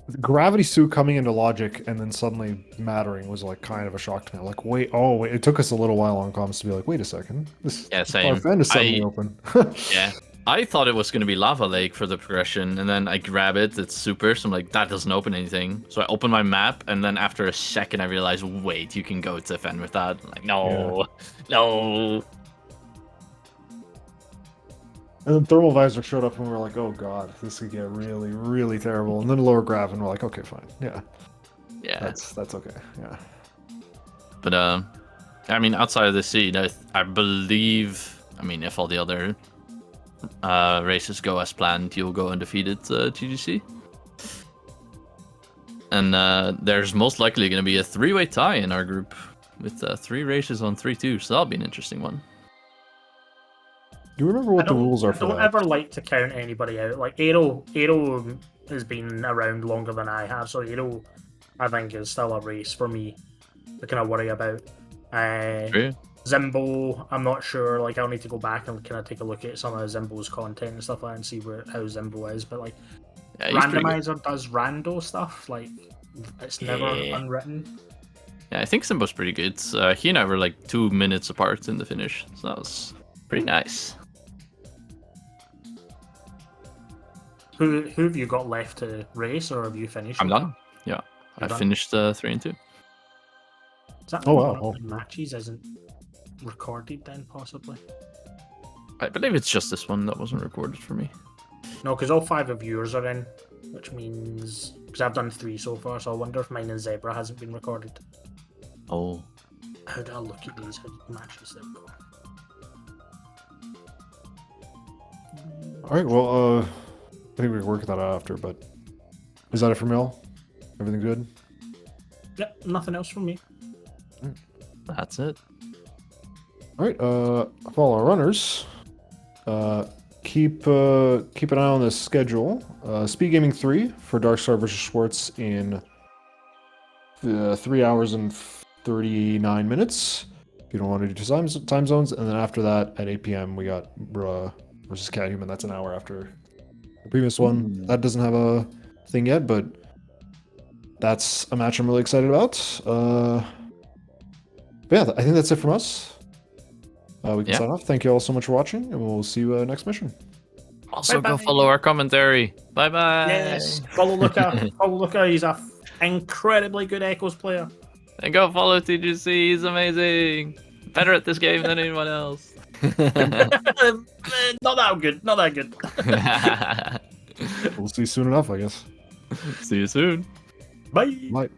The gravity suit coming into logic and then suddenly mattering was like kind of a shock to me. Like, wait, it took us a little while on comms to be like, wait a second, this same. fan is suddenly open. Yeah, I thought it was going to be Lava Lake for the progression, and then I grab it, it's super, so I'm like, that doesn't open anything. So I open my map, and then after a second I realized, wait, you can go to Fen with that. I'm like, no. And then thermal visor showed up and we were like, oh god, this could get really, really terrible. And then lower grav and we're like, okay, fine. Yeah. That's okay. Yeah. But I mean, outside of the seed, I believe, I mean, if all the other races go as planned, you'll go undefeated TGC. And there's most likely going to be a 3-way tie in our group with 3 races on 3-2, so that'll be an interesting one. Do you remember what the rules are for that? I don't ever like to count anybody out. Like, Aero has been around longer than I have, so Aero, I think, is still a race for me to kind of worry about. Zimbo, I'm not sure. Like, I'll need to go back and kind of take a look at some of Zimbo's content and stuff like that and see how Zimbo is. But, like, Randomizer does rando stuff. Like, it's never unwritten. Yeah, I think Zimbo's pretty good. He and I were like 2 minutes apart in the finish, so that was pretty nice. Who have you got left to race, or have you finished? I'm done. Yeah. I done? finished 3 and 2. Is that Oh, one wow. of the matches isn't recorded then, possibly? I believe it's just this one that wasn't recorded for me. No, because all 5 of yours are in, which means... Because I've done 3 so far, so I wonder if mine and Zebra hasn't been recorded. Oh. How do I look at these matches? There we go. All right. Well, I think we can work that out after. But is that it for Mel? Everything good? Yep, nothing else from me. That's it. All right. Follow our runners. Keep an eye on the schedule. SpeedGaming 3 for Darkstar versus Schwartz in 3 hours and 39 minutes. If you don't want to do time zones, and then after that at 8 p.m. we got versus Cathuman. That's an hour after the previous one. That doesn't have a thing yet, but that's a match I'm really excited about. But yeah, I think that's it from us. We can sign off. Thank you all so much for watching, and we'll see you next mission. Also, Bye-bye. go follow our commentary. Bye bye. Yes, follow Luca. Follow Luca. He's a incredibly good Echoes player. And go follow TGC. He's amazing. Better at this game than anyone else. Not that good. Not that good. We'll see you soon enough, I guess. See you soon. Bye. Bye.